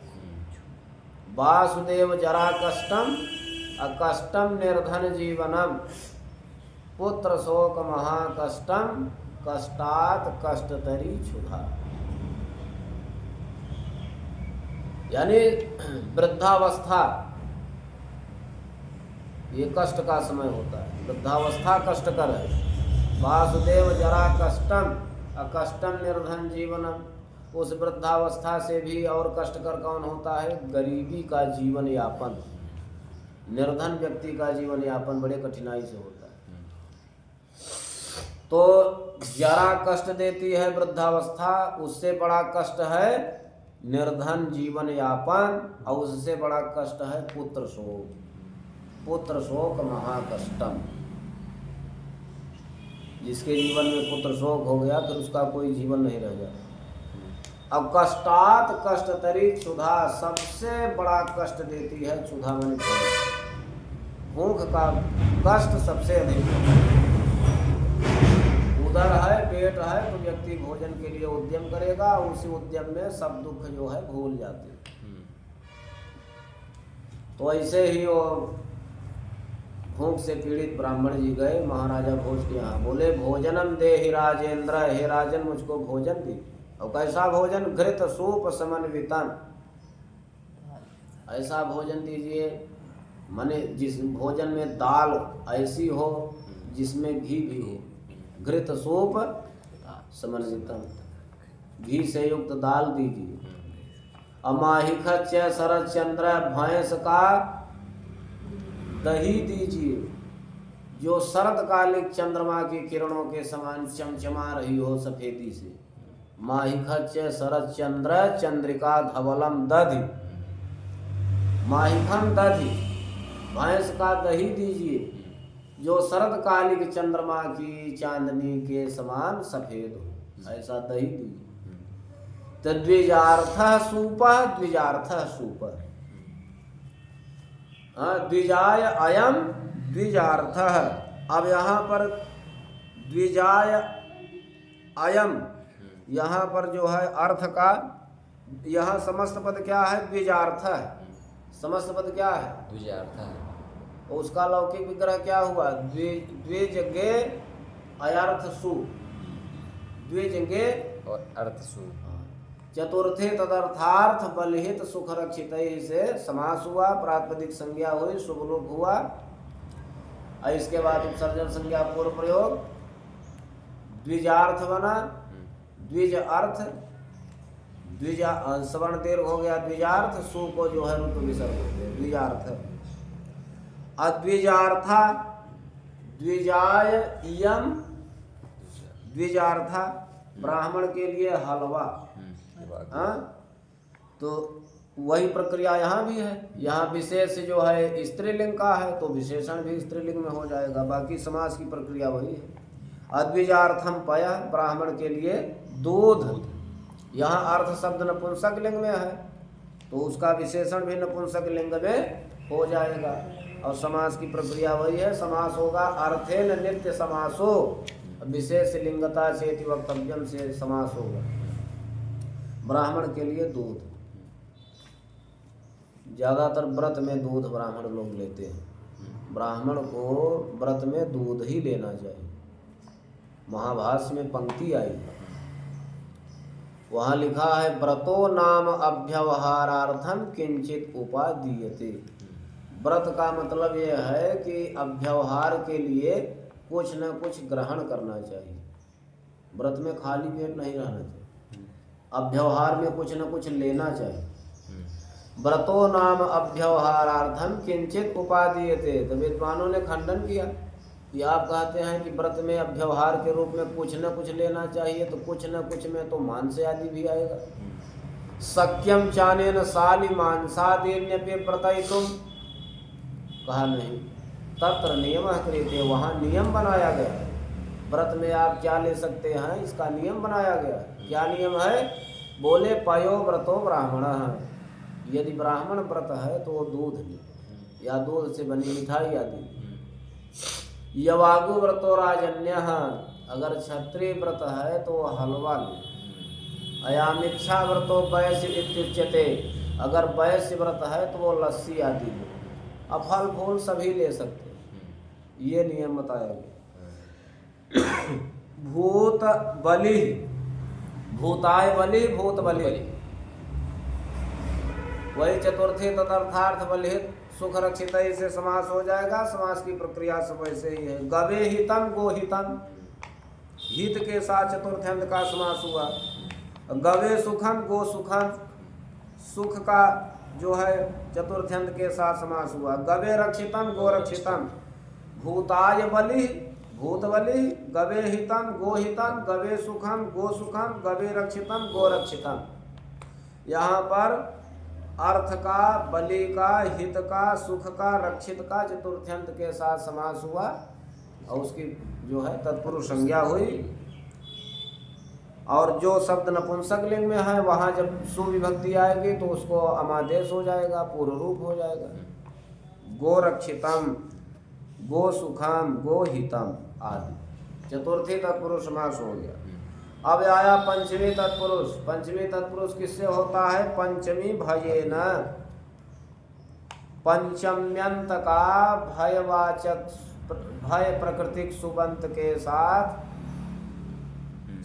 वासुदेव जरा कष्टम अकष्टम निर्धन जीवनम, पुत्र शोक महाकष्टम कष्टात कष्टतरी क्षुधा। यानी वृद्धावस्था ये कष्ट का समय होता है, वृद्धावस्था कष्टकर है। वासुदेव जरा कष्टम अकष्टम निर्धन जीवनम, उस वृद्धावस्था से भी और कष्टकर कौन होता है, गरीबी का जीवन यापन। निर्धन व्यक्ति का जीवन यापन बड़े कठिनाई से होता है। तो जरा कष्ट देती है वृद्धावस्था, उससे बड़ा कष्ट है निर्धन जीवन यापन, और उससे बड़ा कष्ट है पुत्र शोक। पुत्र शोक महाकष्टम। जिसके जीवन में पुत्र शोक हो गया फिर उसका कोई जीवन नहीं रह जाता। अब कष्टात कष्टतरी क्षुधा, सबसे बड़ा कष्ट देती है क्षुधा माने भूख का कष्ट सबसे अधिक। उदर है, पेट है, तो व्यक्ति भोजन के लिए उद्यम करेगा, उसी उद्यम में सब दुख जो है भूल जाते हैं। तो ऐसे ही वो भूख से पीड़ित ब्राह्मण जी गए महाराजा भोज के यहाँ, बोले भोजनम देहि राजेंद्र, हे राजन मुझको भोजन दी। और कैसा भोजन, घृत सूप समन्वितम, ऐसा भोजन दीजिए माने जिस भोजन में दाल ऐसी हो जिसमें घी भी हो। घृत सूप समन्वितम, घी से युक्त दाल दीजिए। अमाहिखच्य शरद चंद्र, भैंस का दही दीजिए जो शरदकालिक चंद्रमा की किरणों के समान चमचमा रही हो सफेदी से। माहिखच्य शरद चंद्र चंद्रिका धवलम दधि, माहिखम दधि, भैंस का दही दीजिए जो शरदकालिक चंद्रमा की चांदनी के समान सफेद हो, ऐसा दही दीजिए। तो द्विजार्थ सूप, द्विजार्थ सूप, द्विजाय अयम द्विजार्थ। अब यहाँ पर द्विजाय अयम, यहाँ पर जो है अर्थ का, यहाँ समस्त पद क्या है, द्विजार्थ है। समस्त पद क्या है, द्विजार्थ है। और उसका लौकिक विग्रह क्या हुआ, द्विजगे अयर्थ सु, द्विजगे और अर्थ सु। चतुर्थे तदर्थार्थ बलहित सुख रक्षित से समास हुआ, प्रातिपदिक संज्ञा हुई, शुभ लोप हुआ। और इसके बाद उपसर्जन संज्ञा पूर्व प्रयोग, द्विजार्थ बना, द्विज अर्थ सवर्ण दीर्घ हो गया द्विजार्थ, सु को जो है ऋतु विसर्ग होते हैं द्विजार्थ। अद्विजार्था, द्विजाय इयम द्विजार्था, ब्राह्मण के लिए हलवा। हाँ, तो वही प्रक्रिया यहाँ भी है। यहाँ विशेष जो है स्त्रीलिंग का है तो विशेषण भी स्त्रीलिंग में हो जाएगा, बाकी समास की प्रक्रिया वही है। अद्विजार्थम पय, ब्राह्मण के लिए दूध। यहाँ अर्थ शब्द नपुंसक लिंग में है तो उसका विशेषण भी नपुंसक लिंग में हो जाएगा। और समास की प्रक्रिया वही है। समास होगा अर्थेन नित्य समासो, विशेष लिंगता से वक्तव्यम से समास होगा। ब्राह्मण के लिए दूध, ज़्यादातर व्रत में दूध ब्राह्मण लोग लेते हैं। ब्राह्मण को व्रत में दूध ही लेना चाहिए। महाभाष्य में पंक्ति आई, वहाँ लिखा है व्रतो नाम अभ्यवहारार्थम किंचित उपादीयते। व्रत का मतलब यह है कि अभ्यवहार के लिए कुछ न कुछ ग्रहण करना चाहिए। व्रत में खाली पेट नहीं रहना चाहिए, अभ्यवहार में कुछ न कुछ लेना चाहिए। व्रतो नाम अभ्यवहारार्थम किंचित उपादीयते। तो विद्वानों ने खंडन किया कि आप कहते हैं कि व्रत में अभ्यवहार के रूप में कुछ न कुछ लेना चाहिए, तो कुछ न कुछ में तो मांस आदि भी आएगा। सक्यम चानेन साली मांसादीन्यपि व्रतयितुम, कहा नहीं, तत्र नियम कृते, वहाँ नियम बनाया गया है। व्रत में आप क्या ले सकते हैं इसका नियम बनाया गया। क्या नियम है? बोले पयो व्रतो ब्राह्मण, यदि ब्राह्मण व्रत है तो वो दूध ले, या दूध से बनी मिठाई आदि। यवागु व्रतो राजन्य, अगर क्षत्रिय व्रत है तो हलवा ले। अयामिच्छा व्रतो वैश्य इत्युच्यते, अगर वैश्य व्रत है तो वो लस्सी आदि ले। अब फल फूल सभी ले सकते हैं, ये नियम बताया गया। भूत बलि, भूताय बलि, भूत बलि, वही चतुर्थी तदर्थार्थ बलिहित सुख रक्षित से समास हो जाएगा। समास की प्रक्रिया सब वैसे ही है। गवे हितम गो हितम, हित के साथ चतुर्थ्यंत का समास हुआ। गवे सुखम गो सुखम, सुख का जो है चतुर्थ्यंत के साथ समास हुआ। गवे रक्षितम गो रक्षितम, भूताय बलि भूत बलि, गवे हितम गो हितम, गवे सुखम गो सुखम, गवे रक्षितम गो रक्षितम। यहाँ पर अर्थ का, बलि का, हित का, सुख का, रक्षित का चतुर्थ्यंत के साथ समास हुआ और उसकी जो है तत्पुरुष संज्ञा हुई। और जो शब्द नपुंसक लिंग में है वहाँ जब सुविभक्ति आएगी तो उसको अमादेश हो जाएगा, पूर्व रूप हो जाएगा। गो रक्षितम, गो सुखम, गो हितम आदि चतुर्थी तत्पुरुष समास हो गया। अब आया पंचमी तत्पुरुष। पंचमी तत्पुरुष किससे होता है? पंचमी भयेन, पंचम्यंत का भयवाचक भय प्रकृतिक सुबंत के साथ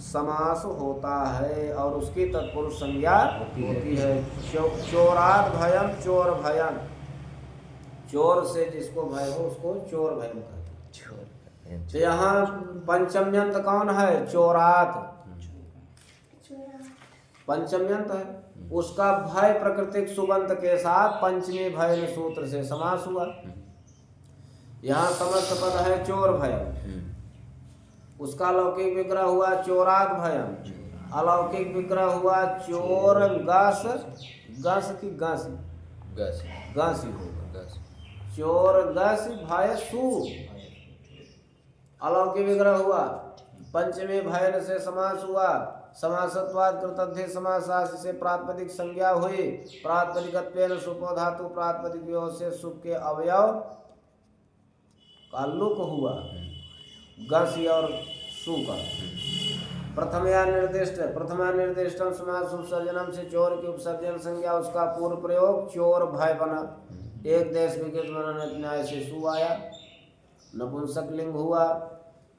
समास होता है और उसकी तत्पुरुष संज्ञा होती है। चोरात भयम, चोर भयम, चोर से जिसको भय हो उसको चोर भयम कहते हैं। तो यहाँ पंचम्यंत कौन है? चोरात, पंचम्यंत है, उसका भय प्रकृतिक सुबंत के साथ पंचमी भय सूत्र से समास हुआ। यहाँ समस्त पद है चोर भयम, उसका लौकिक विग्रह हुआ चोरात भयम, अलौकिक विग्रह हुआ चोर गस, गस की गासी, गासी होगा, चोर गस भय सु। अलौकिक विग्रह हुआ पंचमी भयन से समास हुआ। समासत्वाद कृतध्य समास से प्रातिपदिक संज्ञा हुई। प्रातिपदिकत्वेन सुपो धातु प्रातिपदिक वियोग से सुप के अवयव का लुक हुआ, गस और सु का। प्रथमया निर्दिष्ट, प्रथमा निर्दिष्टम समास उपसर्जनम से चोर की उपसर्जन संज्ञा उसका पूर्व प्रयोग चोर भय बना। एक देश विकृत मनन न्याय से सु आया, नपुंसक लिंग हुआ,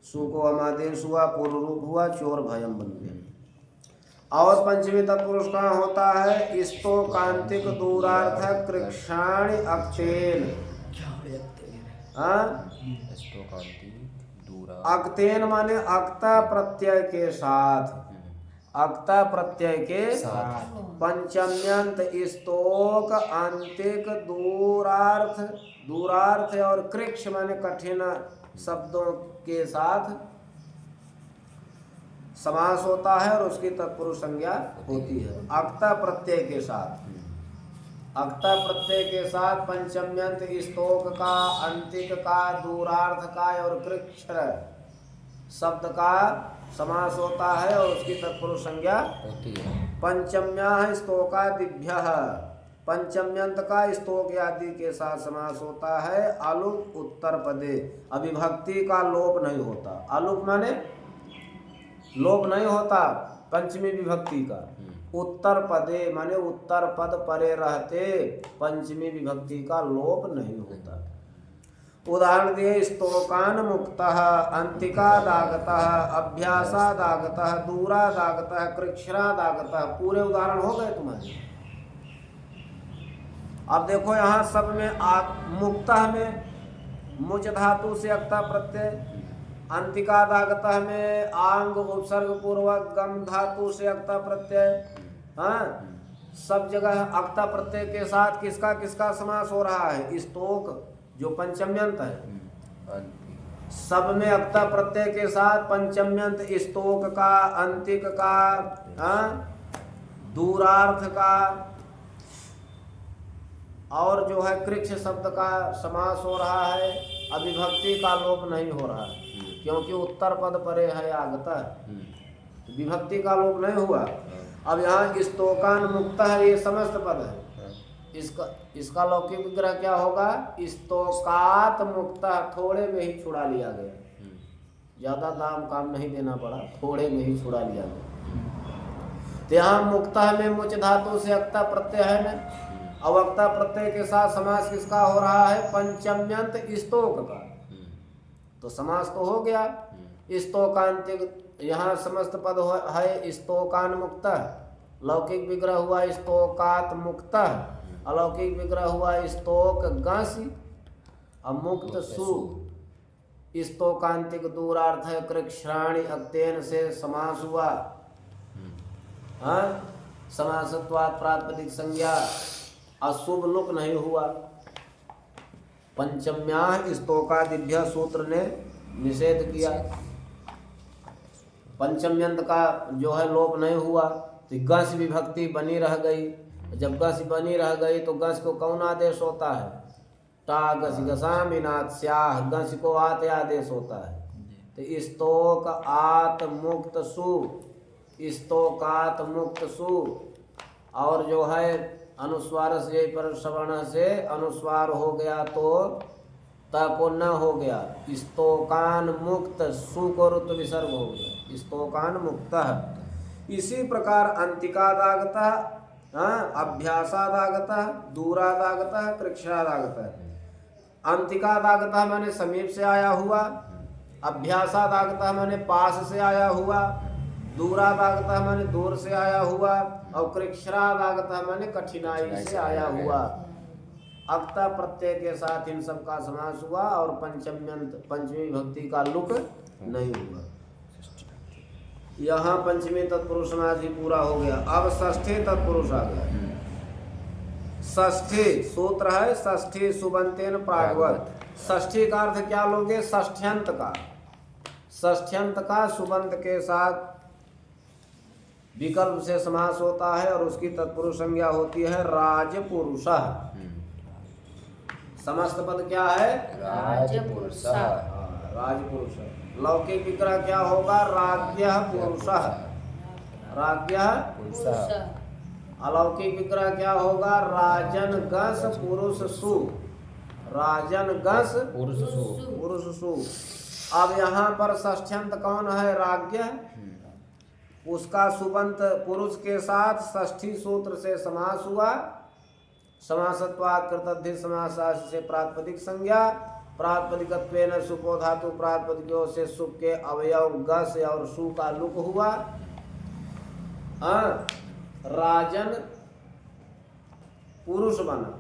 सु को अमादेश हुआ, पूर्व रूप हुआ, चोर भयम बन गया। और पंचमी तत्पुरुष कहाँ होता है? स्तो कांतिक दूरार्थ कृक्षाणि अक्तेन, अक्तेन माने अक्ता प्रत्यय के साथ, अक्ता प्रत्यय के साथ पंचम्यंत स्तोक अंतिक दूरार्थ और कृक्ष माने कठिन शब्दों के साथ समास होता है और उसकी तत्पुरुष संज्ञा होती है। अक्ता प्रत्यय के साथ, अक्ता प्रत्यय के साथ पंचम्यंत स्तोक का, अंतिक का, दूरार्थ का और कृक्ष शब्द का समास होता है और उसकी तत्पुरुष संज्ञा होती है। पंचम्या स्तोकादिभ्यः, पंचम्यंत का स्तोक आदि के साथ समास होता है। अलुक उत्तर पदे, अविभक्ति का लोप नहीं होता। अलुक माने लोप नहीं होता पंचमी विभक्ति का। उत्तर पदे माने उत्तर पद परे रहते पंचमी विभक्ति का लोप नहीं होता। उदाहरण दिए स्तोकान मुक्तः, अंतिकादागतः, अभ्यासादागतः, दूरादागतः, कृच्छ्रादागतः। पूरे उदाहरण हो गए तुम्हारे। अब देखो यहाँ सब में मुक्तः में मुच धातु से अक्ता प्रत्यय, अंतिकादागतः में आंग उपसर्ग पूर्वक गम धातु से अक्ता प्रत्यय। हाँ, सब जगह अक्ता प्रत्यय के साथ किसका किसका समास हो रहा है? स्तोक जो पंचम्यंत है, सब में अक्ता प्रत्यय के साथ पंचम्यंत स्तोक का, अंतिक का, हाँ, दूरार्थ का और जो है कृच्छ शब्द का समास हो रहा है। अविभक्ति का लोप नहीं हो रहा है क्योंकि उत्तर पद परे है आगता, विभक्ति का लोप नहीं हुआ। अब यहाँ स्तोकान मुक्त है, ये समस्त पद है। इसका लौकिक विग्रह क्या होगा? स्तोकात मुक्त, थोड़े में ही छुड़ा लिया गया, ज्यादा दाम काम नहीं देना पड़ा, थोड़े में ही छुड़ा लिया गया। तो यहाँ मुक्ता में मुच धातु से अक्ता प्रत्यय है ना, अब अक्ता प्रत्यय के साथ समास किसका हो रहा है? पंचम्यंत स्तोक का। तो समास तो हो गया। स्तोकांतिक, यहाँ समस्त पद है स्तोकान मुक्त, लौकिक विग्रह हुआ स्तोकात मुक्त, अलौकिक विग्रह हुआ स्तोक गस, अमुक्त सु। स्तोकांतिक दूरार्थ है कृक्षाणी अक्तेन से समास हुआ। हाँ, समासत्वात् प्रातिपदिक संज्ञा, अशुभ लुक नहीं हुआ। पंचम्या स्तोकादिभ्य सूत्र ने निषेध किया। पंचम्यंत का जो है लोप नहीं हुआ तो गस विभक्ति बनी रह गई। जब गस बनी रह गई तो गस को कौन आदेश होता है? टा गस गसामिनात् स्याह, गस को आते आदेश होता है। तो स्तोक आत मुक्त सु, स्तोकात मुक्त सु, और जो है अनुस्वार से पर सवर्ण से अनुस्वार हो गया तो त को न हो गया। स्तोकान मुक्त, सु को ऋतु विसर्ग हो गया, स्तोकान मुक्त। इसी प्रकार अंतिकादागतः, अभ्यासादागतः, दूरादागतः, कृच्छ्रादागतः। अंतिकादागतः माने समीप से आया हुआ, अभ्यासादागतः माने पास से आया हुआ, दूरादागतः माने दूर से आया हुआ और कृच्छ्रादागतः माने कठिनाई से आया हुआ। अक्ता प्रत्यय के साथ इन सब का समास हुआ और पंचम्यंत पंचमी विभक्ति का लुक नहीं हुआ। यहाँ पंचमी तत्पुरुष समास ही पूरा हो गया। अब षष्ठी तत्पुरुष आ गया। षष्ठी सूत्र है षष्ठी सुबंतेन प्रागवत। षष्ठी का अर्थ क्या लोगे? षष्ठ्यंत का। षष्ठ्यंत का सुबंत के साथ विकल्प से समास होता है और उसकी तत्पुरुष संज्ञा होती है राजपुरुषः। समस्त पद क्या है? राजपुरुषः। राजपुरुष। लौकिक विग्रह क्या होगा? राज्ञः पुरुषः, राज्ञः पुरुषः। अलौकिक विग्रह क्या होगा? राजन गस पुरुष सु, राजन गस पुरुष सु। अब यहाँ पर षष्ठ्यंत कौन है? राज्ञ। उसका सुबंत पुरुष के साथ षष्ठी सूत्र से समास हुआ। समासत्वात् कृतद्धि समासास से प्रातिपदिक संज्ञा, प्रातिपदिकत्वेन सुपो धातु प्रातिपदिकों से सुप के अवयव गस और सु का लुक हुआ। राजन पुरुष बना।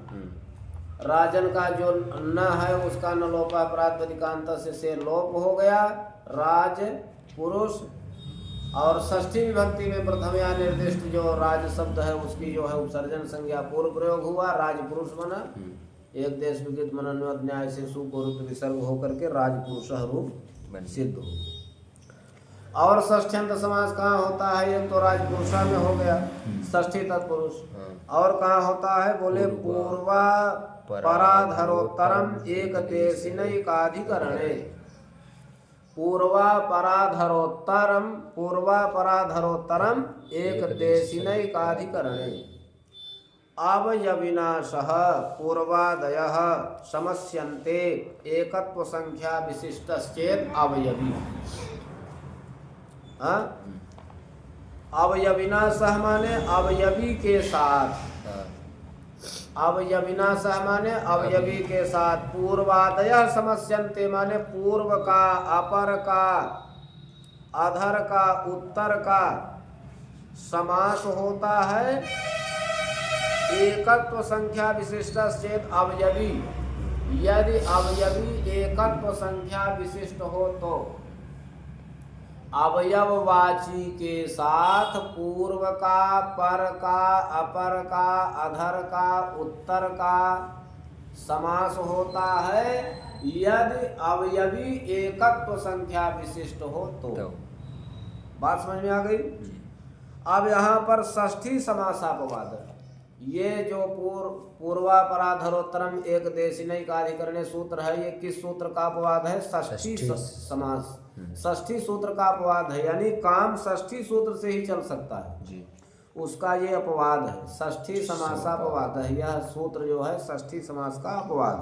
राजन का जो न है उसका न लोपा प्रातिपदिकांत से लोप हो गया। राज पुरुष और षष्ठी विभक्ति में प्रथम या निर्दिष्ट जो राज शब्द है उसकी जो है उपसर्जन संज्ञा पूर्व प्रयोग हुआ, राजपुरुष बना। एक देश विकृत मनन्वत न्याय से सु को रूप विसर्ग होकर के राजपुरुष रूप सिद्ध हो। और षष्ठ्यंत समास कहाँ होता है? एक तो राजपुरुषा में हो गया षष्ठी तत्पुरुष, और कहाँ होता है? बोले पूर्वा पराधरोत्तरम एक देशिनैकाधिकरणे। पूर्वा पराधरोत्तरम एक देशिनैकाधिकरणे। अवयविनाशः पूर्वादयः समस्यन्ते एकत्व संख्या विशिष्टश्चेत् अवयवी। अवयविनाशः माने अवयवी के साथ, अवयविनाशः माने अवयवी के साथ। पूर्वादयः समस्यन्ते माने पूर्व का, अपर का, अधर का, उत्तर का समास होता है एकत्व संख्या विशिष्ट चेत अवयवी। यदि अवयवी एकत्व संख्या विशिष्ट हो तो अवयववाची के साथ पूर्व का, पर का, अपर का, अधर का, उत्तर का समास होता है यदि अवयवी एकत्व संख्या विशिष्ट हो तो। बात समझ में आ गई? अब यहाँ पर षष्ठी समासापवाद है। ये जो पूर्वा पराधरोत्तरम एक देशिनैकाधिकरणे सूत्र है, ये किस सूत्र का अपवाद है? षष्ठी समास, षष्ठी सूत्र का अपवाद है। यानी काम षष्ठी सूत्र से ही चल सकता है जी, उसका ये अपवाद है, षष्ठी समासापवाद है। यह सूत्र जो है षष्ठी समास का अपवाद।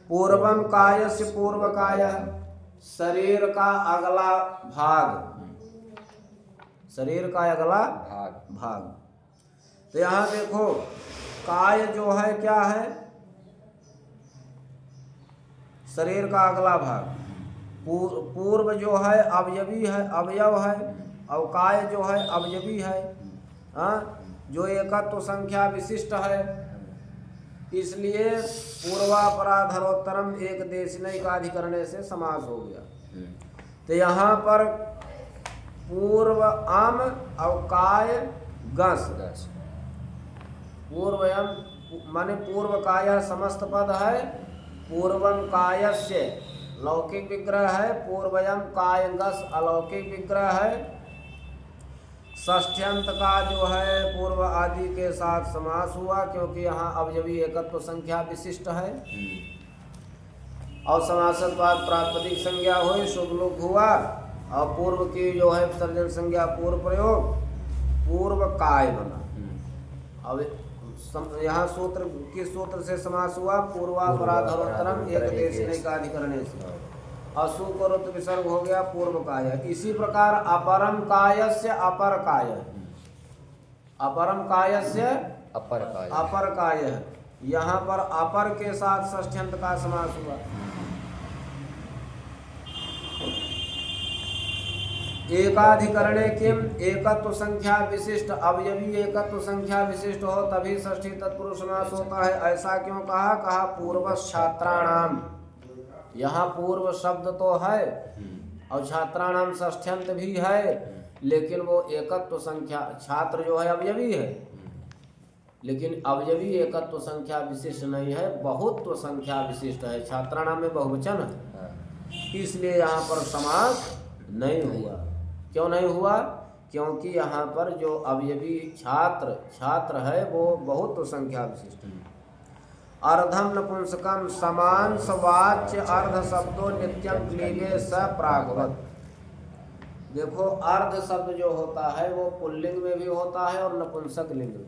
पूर्वम कायस्य पूर्व काय, शरीर का अगला भाग, शरीर का अगला भाग। तो यहाँ देखो काय जो है क्या है? शरीर का अगला भाग। पूर्व जो है अवयवी है, अवयव है, और काय जो है अवयवी है, जो एकत्व संख्या विशिष्ट है। इसलिए पूर्वापराधरोत्तरम एक देशिनैकाधिकरणे से समास हो गया। तो यहाँ पर पूर्व अम और काय गस। पूर्वयम माने पूर्व काय समस्त पद है, पूर्वम कायस्य लौकिक विग्रह है, पूर्वयम काय गस अलौकिक विग्रह है। षष्ठ्यंत का जो है पूर्व आदि के साथ समास हुआ क्योंकि यहाँ अवयवी एकत्व संख्या विशिष्ट है। और समासत्वाद प्रातिपदिक संज्ञा हुई, शुभ लोप हुआ, और पूर्व की जो है विसर्जन संज्ञा पूर्व प्रयोग, पूर्व काय बना। अब यहाँ सूत्र किस सूत्र से समास हुआ? पूर्वापराधरोत्तरम एक देशिनैकाधिकरणे से, और सु को रुत विसर्ग हो गया पूर्व काय। इसी प्रकार अपरम कायस्य अपर काय, अपरम कायस्य अपर काय, यहाँ पर अपर के साथ षष्ठ्यंत का समास हुआ। एकाधिकरणे किम एकत्व संख्या विशिष्ट, अवयवी एकत्व संख्या विशिष्ट हो तभी षष्ठी तत्पुरुष समास होता है। ऐसा क्यों कहा? कहा पूर्व छात्राणाम, यहाँ पूर्व शब्द तो है और छात्राणाम षष्ठ्यंत भी है, लेकिन वो एकत्व संख्या, छात्र जो है अवयवी है लेकिन अवयवी एकत्व संख्या विशिष्ट नहीं है, बहुत्व संख्या विशिष्ट है। छात्राणाम में बहुवचन है, इसलिए यहाँ पर समास नहीं हुआ। क्यों नहीं हुआ? क्योंकि यहाँ पर जो अवयवी छात्र है वो बहुत संख्या विशिष्ट है। अर्धम नपुंसकम समान सवाच्य अर्ध शब्दों नित्यम क्लीबे स प्रागवत। देखो अर्ध शब्द जो होता है वो पुल्लिंग में भी होता है और नपुंसक लिंग में,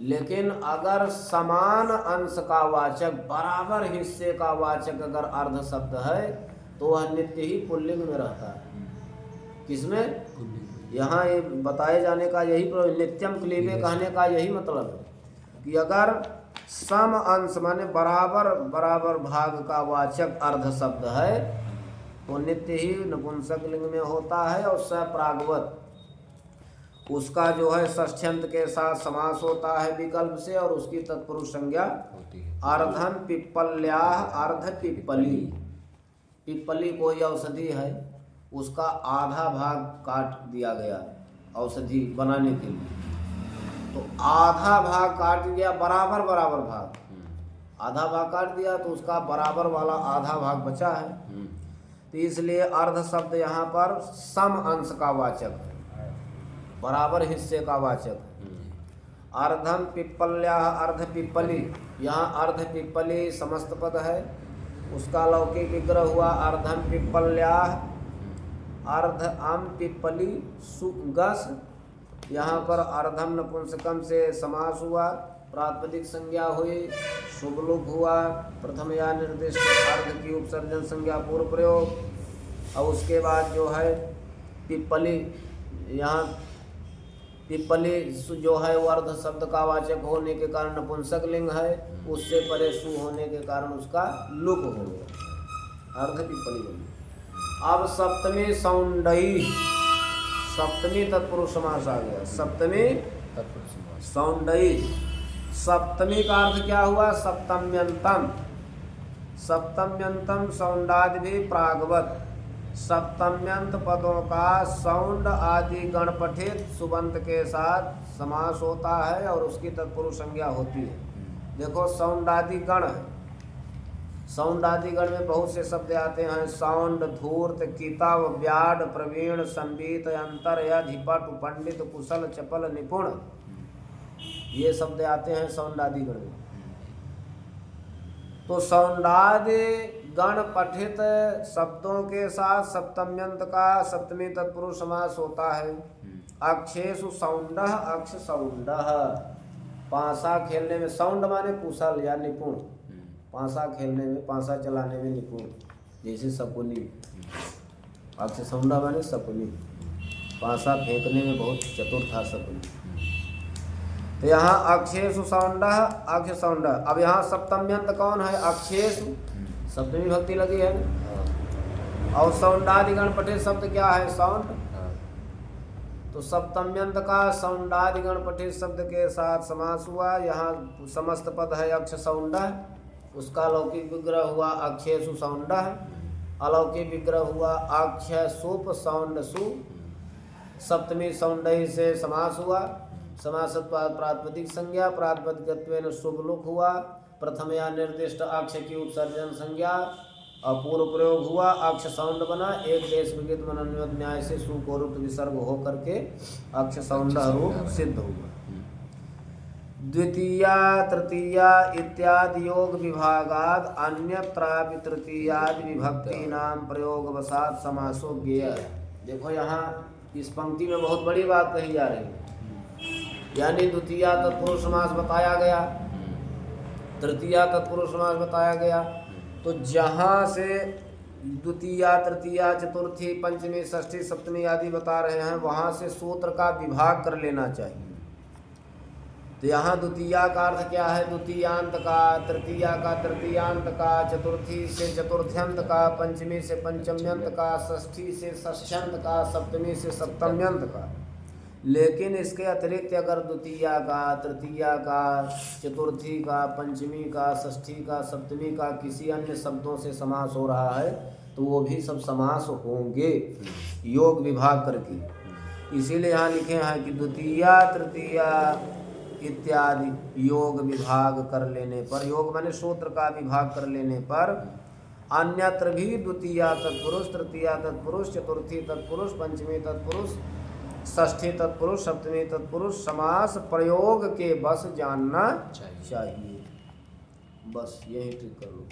लेकिन अगर समान अंश का वाचक, बराबर हिस्से का वाचक अगर अर्ध शब्द है तो वह नित्य ही पुल्लिंग में रहता है। किसमें? यहाँ ये बताए जाने का यही नित्यम क्लीबे कहने का यही मतलब है कि अगर सम अंश माने बराबर भाग का वाचक अर्ध शब्द है तो नित्य ही नपुंसक लिंग में होता है। और सप्रागवत उसका जो है षष्ठ्यंत के साथ समास होता है विकल्प से, और उसकी तत्पुरुष संज्ञा अर्धम पिप्पल्या, अर्ध पिप्पली। पिप्पली कोई औषधि है, उसका आधा भाग काट दिया गया औषधि बनाने के लिए। तो आधा भाग काट दिया, बराबर बराबर भाग, आधा भाग काट दिया तो उसका बराबर वाला आधा भाग बचा है। तो इसलिए अर्ध शब्द यहाँ पर सम अंश का वाचक है, बराबर हिस्से का वाचक है। अर्धम पिप्पल्या अर्ध पिप्पली, यहाँ अर्ध पिप्पली समस्त पद है, उसका लौकिक विग्रह हुआ अर्धम पिप्पल्या अर्ध अम पिप्पली सुगस। यहाँ पर अर्धम नपुंसकम से समास हुआ, प्रातिपदिक संज्ञा हुई, शुभलुक हुआ, प्रथम या निर्दिष्ट अर्ध की उपसर्जन संज्ञा पूर्व प्रयोग। और उसके बाद जो है पिप्पली, यहाँ पिप्पली जो है वो अर्ध शब्द का वाचक होने के कारण नपुंसक लिंग है, उससे परे सु होने के कारण उसका लुक हो गया, अर्ध पिप्पली बन गया। अब सप्तमी सौंडई, सप्तमी तत्पुरुष समास आ गया, सप्तमी सौंडई। सप्तमी का अर्थ क्या हुआ? सप्तम्यंतम, सप्तम्यंतम सौंडादि भी प्रागवत। सप्तम्यंत पदों का सौंड आदि गण पठित सुबंत के साथ समास होता है और उसकी तत्पुरुष संज्ञा होती है। देखो सौंडादि गण है, सौंडादि गण में बहुत से शब्द आते हैं, सौंड, धूर्त, किताब, व्याड, प्रवीण, संबीत, अंतर, अधिपट, पंडित, कुशल, चपल, निपुण, ये शब्द आते हैं सौंडादि गण में। तो सौंडादि गण पठित शब्दों के साथ सप्तम्यंत का सप्तमी तत्पुरुष समास होता है। अक्षेषु सौंडः, अक्ष सौंडः, पांसा खेलने में, सौंड माने कुशल या निपुण, पांसा खेलने में, पांसा चलाने में निपुण, जैसे सकुनी, अक्ष सौंडा माने सकुनी, पांसा फेंकने में बहुत चतुर था सकुनी। तो यहाँ अक्षेषु सौंडः, अक्ष सौंडः। अब यहाँ सप्तम्यंत कौन है? अक्षेषु, सप्तमी भक्ति लगी है। और सौंडादिगण पठित शब्द क्या है? सौंड। तो सप्तम्यंत का सौंडादिगण पठित शब्द के साथ समास हुआ। यहाँ समस्त पद है अक्ष सौंडः, उसका लौकिक विग्रह हुआ अक्षेषु सौंडः, अलौकिक विग्रह हुआ अक्ष सुप सौंड सु। सप्तमी सौंडई से समास हुआ, समासत प्रातिपदिक संज्ञा, प्रातिपदिकत्वेन शुभलुक हुआ, प्रथम या निर्दिष्ट अक्ष की उपसर्जन संज्ञा, अपूर्व प्रयोग हुआ, अक्ष सौंड बना, एक देश विगित मनन्वत न्याय से सु को रूप विसर्ग हो करके अक्ष सौंड रूप सिद्ध हुआ। द्वितीया तृतीया इत्यादि योग विभागाद अन्यत्रापि तृतीयादि विभक्ति नाम प्रयोग वसात समासो ज्ञेय। देखो यहाँ इस पंक्ति में बहुत बड़ी बात कही जा रही है, यानी द्वितीया तत्पुरुष समास बताया गया, तृतीया तत्पुरुष समास बताया गया। तो जहाँ से द्वितीया तृतीया चतुर्थी पंचमी षष्ठी सप्तमी आदि बता रहे हैं, वहाँ से सूत्र का विभाग कर लेना चाहिए। तो यहाँ द्वितीया का अर्थ क्या है? द्वितीयांत का, तृतीया का तृतीयांत का, चतुर्थी से चतुर्थ्यंत का, पंचमी से पंचम्यंत का, षष्ठी से षष्ठ्यंत का, सप्तमी से सप्तम्यंत का। लेकिन इसके अतिरिक्त अगर द्वितीया का, तृतीया का, चतुर्थी का, पंचमी का, षष्ठी का, सप्तमी का किसी अन्य शब्दों से समास हो रहा है तो वो भी सब समास होंगे योग विभाग करके। इसीलिए यहाँ लिखे हैं कि द्वितीया तृतीया इत्यादि योग विभाग कर लेने पर, योग माने सूत्र का विभाग कर लेने पर, अन्यत्र भी द्वितीया तत्पुरुष, तृतीया तत्पुरुष, चतुर्थी तत्पुरुष, पंचमी तत्पुरुष, षष्ठी तत्पुरुष, सप्तमी तत्पुरुष समास प्रयोग के बस जानना चाहिए। बस यही ठीक कर लो।